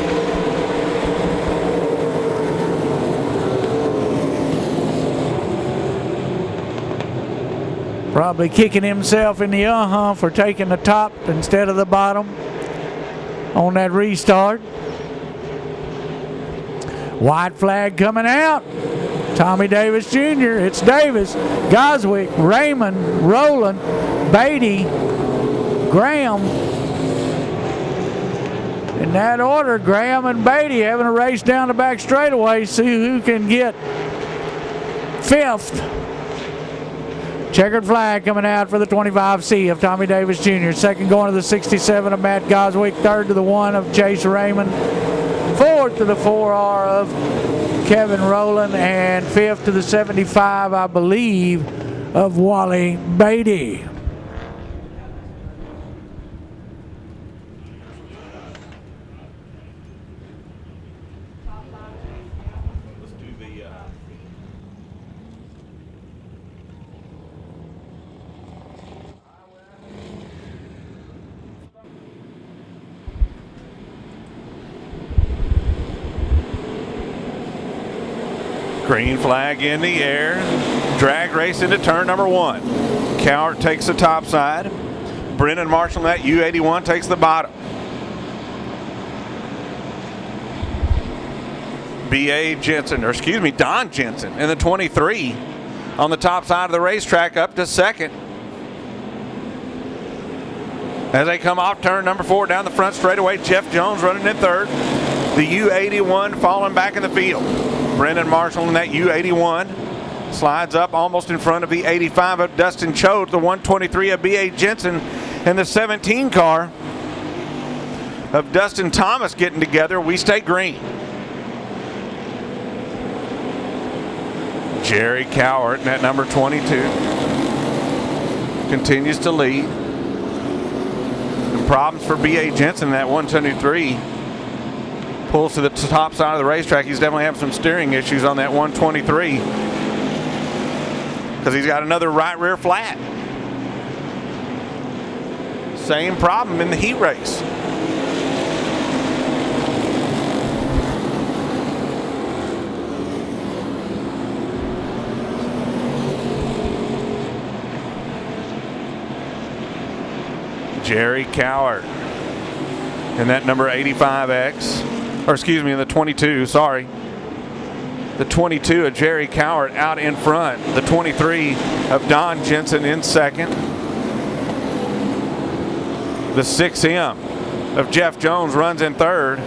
Speaker 1: Probably kicking himself in the for taking the top instead of the bottom on that restart. White flag coming out. Tommy Davis Jr. It's Davis, Goswick, Raymond, Rowland, Beatty, Graham. In that order, Graham and Beatty having a race down the back straightaway, see who can get 5th. Checkered flag coming out for the 25C of Tommy Davis Jr. 2nd going to the 67 of Matt Goswick. 3rd to the 1 of Chase Raymond. 4th to the 4R of Kevin Rowland. And 5th to the 75, I believe, of Wally Beatty.
Speaker 2: Green flag in the air. Drag race into turn number 1. Cowart takes the top side. Brennan Marshall in that U81 takes the bottom. Don Jensen in the 23 on the top side of the racetrack up to 2nd. As they come off turn number 4 down the front straightaway, Jeff Jones running in 3rd. The U81 falling back in the field. Brendan Marshall in that U81 slides up almost in front of the 85 of Dustin Choate, the 123 of B.A. Jensen, and the 17 car of Dustin Thomas getting together. We stay green. Jerry Cowart in that number 22 continues to lead. Some problems for B.A. Jensen in that 123. Pulls to the top side of the racetrack. He's definitely having some steering issues on that 123 because he's got another right rear flat. Same problem in the heat race. Jerry Cowart in that number 85X, or excuse me, in the 22, sorry. The 22 of Jerry Cowart out in front. The 23 of Don Jensen in second. The 6M of Jeff Jones runs in third.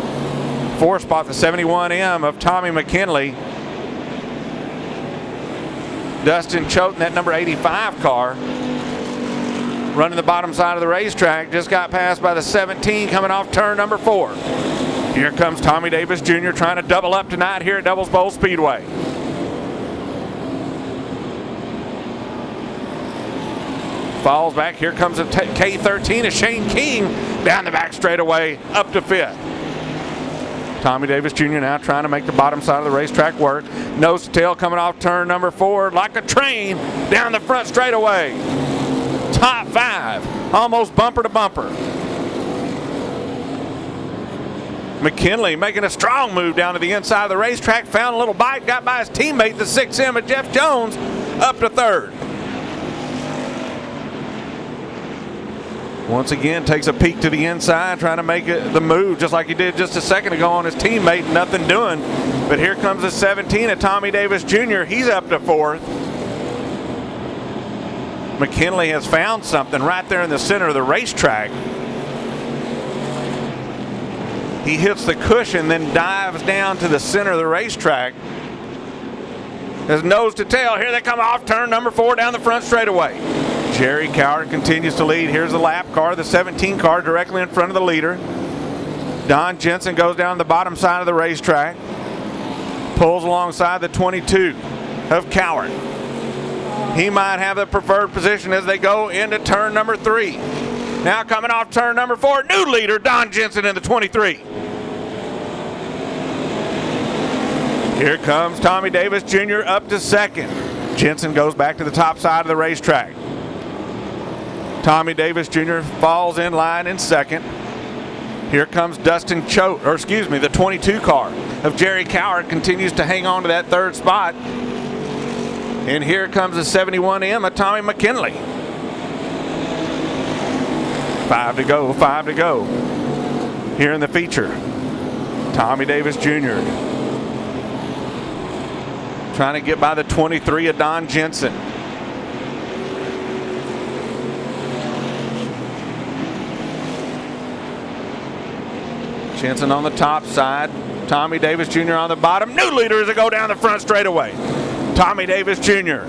Speaker 2: Fourth spot, the 71M of Tommy McKinley. Dustin Choate in that number 85 car, running the bottom side of the racetrack, just got passed by the 17 coming off turn number 4. Here comes Tommy Davis Jr. trying to double up tonight here at Devil's Bowl Speedway. Falls back. Here comes a K13 of Shane King down the back straightaway up to 5th. Tommy Davis Jr. now trying to make the bottom side of the racetrack work. Nose to tail coming off turn number 4 like a train down the front straightaway. Top 5, almost bumper to bumper. McKinley making a strong move down to the inside of the racetrack, found a little bite, got by his teammate, the 6M of Jeff Jones, up to 3rd. Once again, takes a peek to the inside, trying to make the move just like he did just a second ago on his teammate, nothing doing. But here comes the 17 of Tommy Davis Jr., he's up to 4th. McKinley has found something right there in the center of the racetrack. He hits the cushion, then dives down to the center of the racetrack. His nose to tail, here they come off turn number 4 down the front straightaway. Jerry Cowart continues to lead. Here's the lap car, the 17 car directly in front of the leader. Don Jensen goes down the bottom side of the racetrack. Pulls alongside the 22 of Cowart. He might have the preferred position as they go into turn number 3. Now coming off turn number 4, new leader, Don Jensen in the 23. Here comes Tommy Davis Jr. up to 2nd. Jensen goes back to the top side of the racetrack. Tommy Davis Jr. falls in line in 2nd. Here comes Dustin Choate, or excuse me, the 22 car of Jerry Cowart continues to hang on to that 3rd spot. And here comes the 71M of Tommy McKinley. 5 to go, 5 to go. Here in the feature, Tommy Davis Jr. trying to get by the 23 of Don Jensen. Jensen on the top side, Tommy Davis Jr. on the bottom. New leader as they go down the front straightaway. Tommy Davis Jr.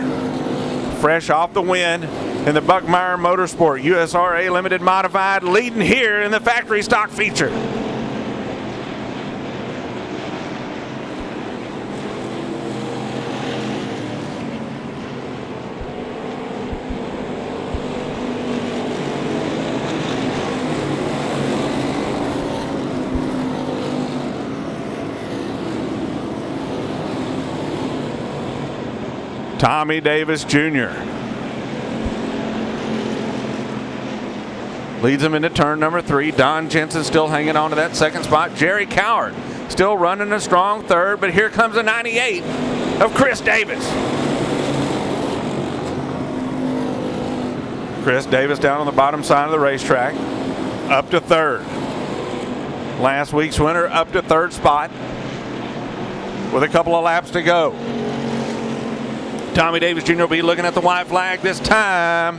Speaker 2: fresh off the win in the Buckmeyer Motorsport USRA Limited Modified, leading here in the factory stock feature. Tommy Davis Jr. leads him into turn number 3. Don Jensen still hanging on to that 2nd spot. Jerry Cowart still running a strong 3rd, but here comes the 98 of Chris Davis. Chris Davis down on the bottom side of the racetrack, up to 3rd. Last week's winner up to 3rd spot with a couple of laps to go. Tommy Davis Jr. will be looking at the white flag this time.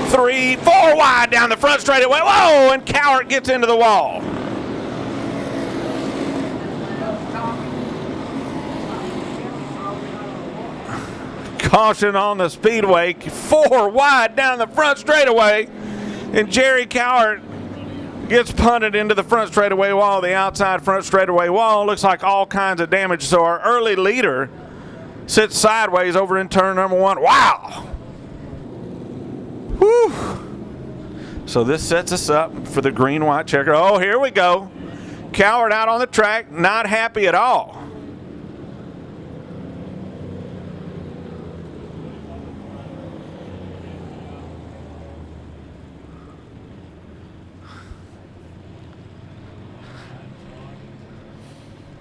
Speaker 2: 3, 4 wide down the front straightaway. Whoa, and Cowart gets into the wall. Caution on the speedway. 4 wide down the front straightaway. And Jerry Cowart gets punted into the front straightaway wall, the outside front straightaway wall. Looks like all kinds of damage. So our early leader sits sideways over in turn number 1. Wow. Whew. So this sets us up for the green-white checker. Oh, here we go. Coward out on the track, not happy at all.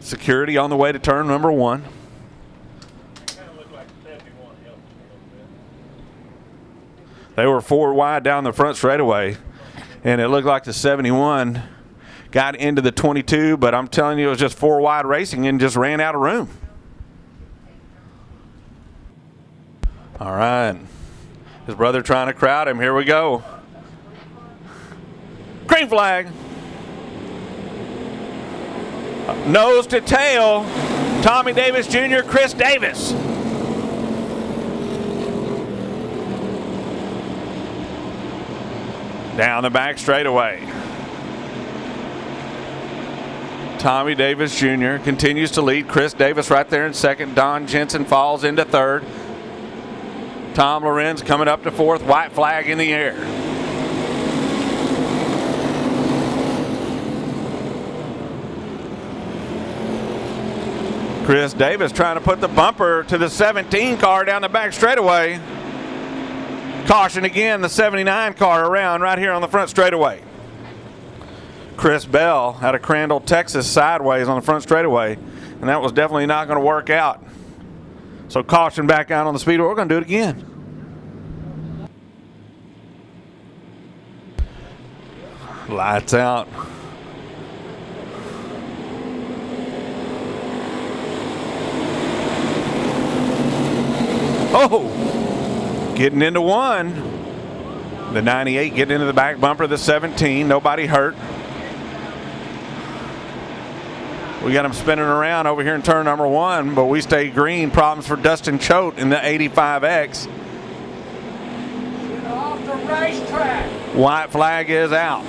Speaker 2: Security on the way to turn number 1. They were 4 wide down the front straightaway, and it looked like the 71 got into the 22, but I'm telling you, it was just 4 wide racing and just ran out of room. All right. His brother trying to crowd him. Here we go. Green flag. Nose to tail, Tommy Davis Jr., Chris Davis. Down the back straightaway. Tommy Davis Jr. continues to lead. Chris Davis right there in second. Don Jensen falls into third. Tom Lorenz coming up to fourth. White flag in the air. Chris Davis trying to put the bumper to the 17 car down the back straightaway. Caution again, the 79 car around right here on the front straightaway. Chris Bell out of Crandall, Texas, sideways on the front straightaway, and that was definitely not going to work out. So caution back out on the speedway. We're going to do it again. Lights out. Oh, getting into one. The 98 getting into the back bumper of the 17. Nobody hurt. We got him spinning around over here in turn number 1, but we stay green. Problems for Dustin Choate in the 85X.
Speaker 1: Get off the racetrack.
Speaker 2: White flag is out.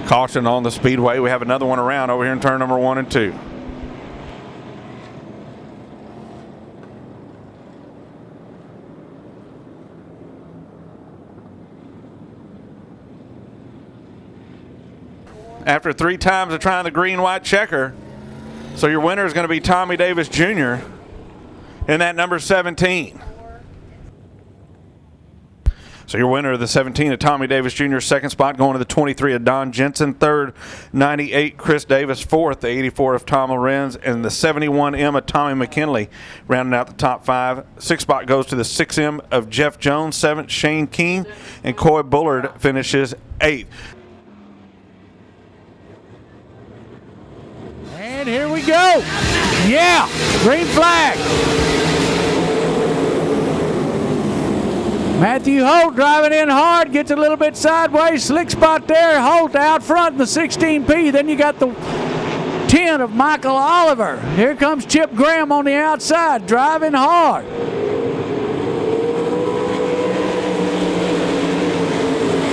Speaker 2: Caution on the speedway. We have another one around over here in turn number 1 and 2. After 3 times of trying the green-white checker, so your winner is going to be Tommy Davis Jr. in that number 17. So your winner of the 17 of Tommy Davis Jr. second spot, going to the 23 of Don Jensen, third 98 Chris Davis, fourth the 84 of Tom Lorenz, and the 71M of Tommy McKinley rounding out the top 5. Sixth spot goes to the 6M of Jeff Jones, seventh Shane King, and Coy Bullard finishes 8th.
Speaker 1: And here we go. Yeah, green flag. Matthew Holt driving in hard, gets a little bit sideways, slick spot there. Holt out front in the 16P. Then you got the 10 of Michael Oliver. Here comes Chip Graham on the outside, driving hard.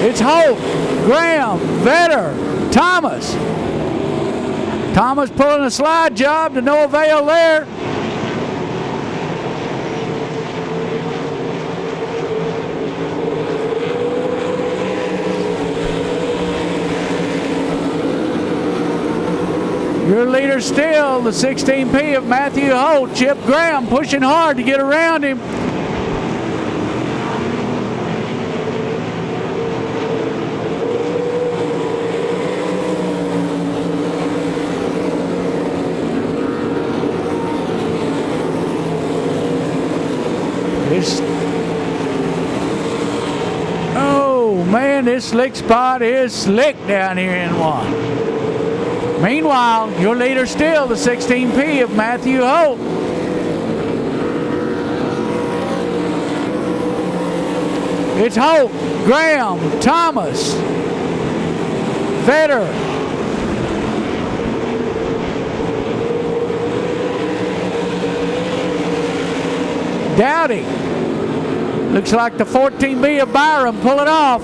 Speaker 1: It's Holt, Graham, Vetter, Thomas. Thomas pulling a slide job to no avail there. Your leader still, the 16P of Matthew Holt. Chip Graham pushing hard to get around him. Oh man, this slick spot is slick down here in 1. Meanwhile, your leader still the 16P of Matthew Holt. It's Holt, Graham, Thomas, Vetter, Dowdy. Looks like the 14B of Byram pulling off.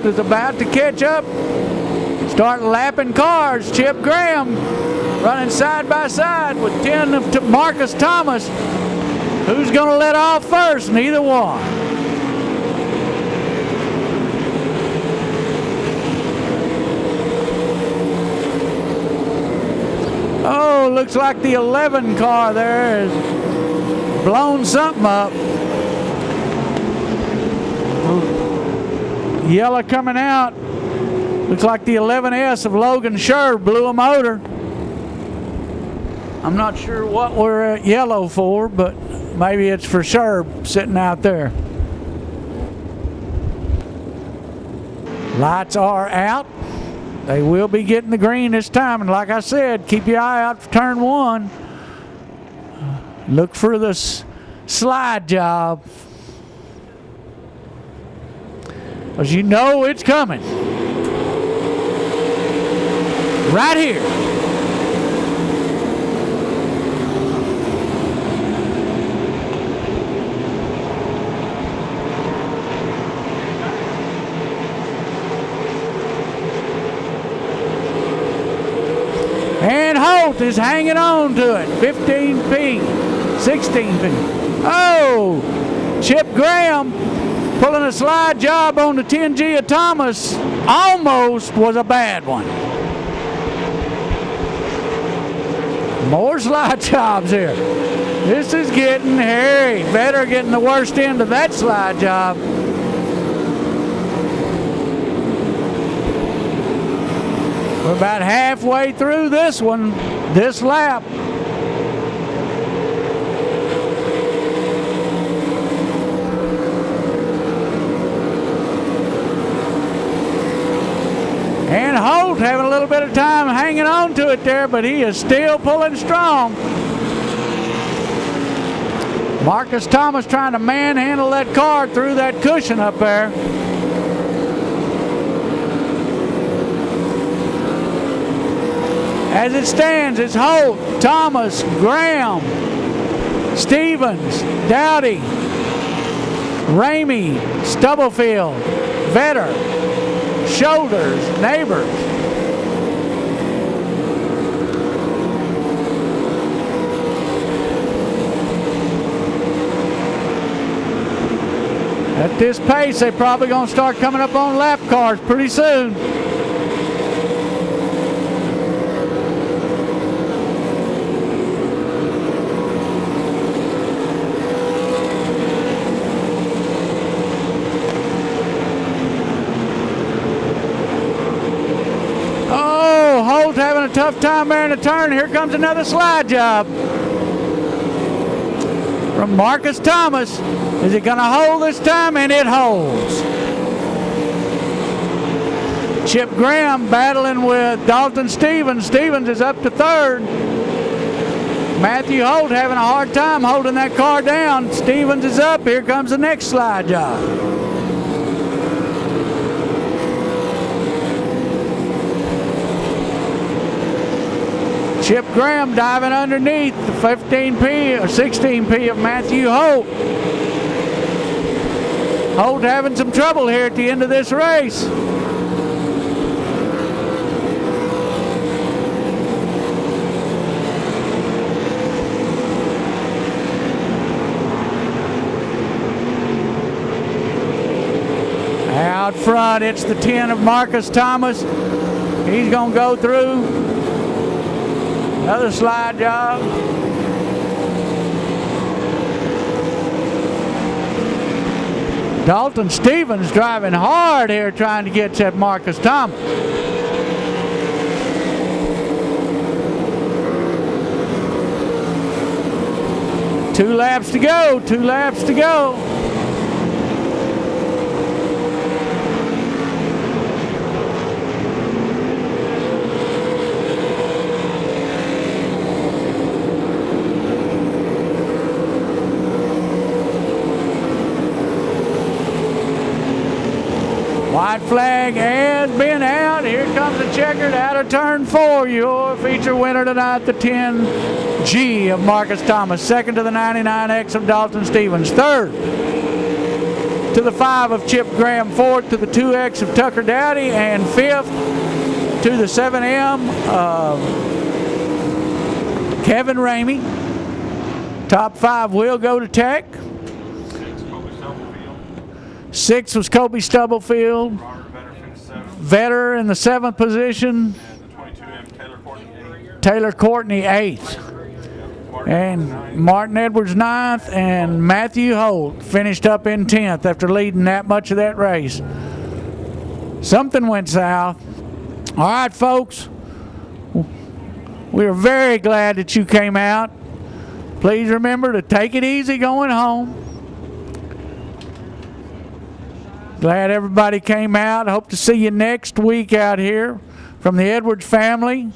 Speaker 1: Holt is about to catch up. Start lapping cars. Chip Graham running side by side with 10 of Marcus Thomas. Who's going to let off first? Neither one. Oh, looks like the 11 car there has blown something up. Yellow coming out. Looks like the 11S of Logan Sherb blew a motor. I'm not sure what we're at yellow for, but maybe it's for Sherb sitting out there. Lights are out. They will be getting the green this time, and like I said, keep your eye out for turn one. Look for this slide job, because you know it's coming. Right here. And Holt is hanging on to it. 15P, 16P. Oh, Chip Graham pulling a slide job on the 10G of Thomas. Almost was a bad one. More slide jobs here. This is getting hairy. Better getting the worst end of that slide job. We're about halfway through this one, this lap. And Holt having a little bit of time hanging on to it there, but he is still pulling strong. Marcus Thomas trying to manhandle that car through that cushion up there. As it stands, it's Holt, Thomas, Graham, Stevens, Dowdy, Ramey, Stubblefield, Vetter, Shoulders, Neighbors. At this pace, they're probably going to start coming up on lap cars pretty soon. Having a tough time there in the turn. Here comes another slide job from Marcus Thomas. Is it going to hold this time? And it holds. Chip Graham battling with Dalton Stevens. Stevens is up to third. Matthew Holt having a hard time holding that car down. Stevens is up. Here comes the next slide job. Chip Graham diving underneath the 15P or 16P of Matthew Holt. Holt having some trouble here at the end of this race. Out front, it's the 10 of Marcus Thomas. He's going to go through. Another slide job. Dalton Stevens driving hard here trying to get to Marcus Thomas. Two laps to go, 2 laps to go. White flag has been out. Here comes the checkered out of turn 4. Your feature winner tonight, the 10G of Marcus Thomas. Second to the 99X of Dalton Stevens. Third to the 5 of Chip Graham, 4th to the 2X of Tucker Dowdy, and 5th to the 7M of Kevin Ramey. Top 5 will go to Tech. 6 was Kobe Stubblefield. Vetter in the 7th position. Taylor Courtney 8th. And Martin Edwards 9th, and Matthew Holt finished up in 10th after leading that much of that race. Something went south. All right, folks. We are very glad that you came out. Please remember to take it easy going home. Glad everybody came out. Hope to see you next week out here. From the Edwards family,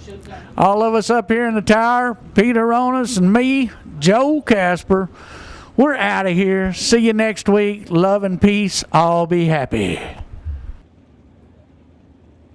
Speaker 1: all of us up here in the tower, Peter Ronas and me, Joe Casper, we're out of here. See you next week. Love and peace. All be happy.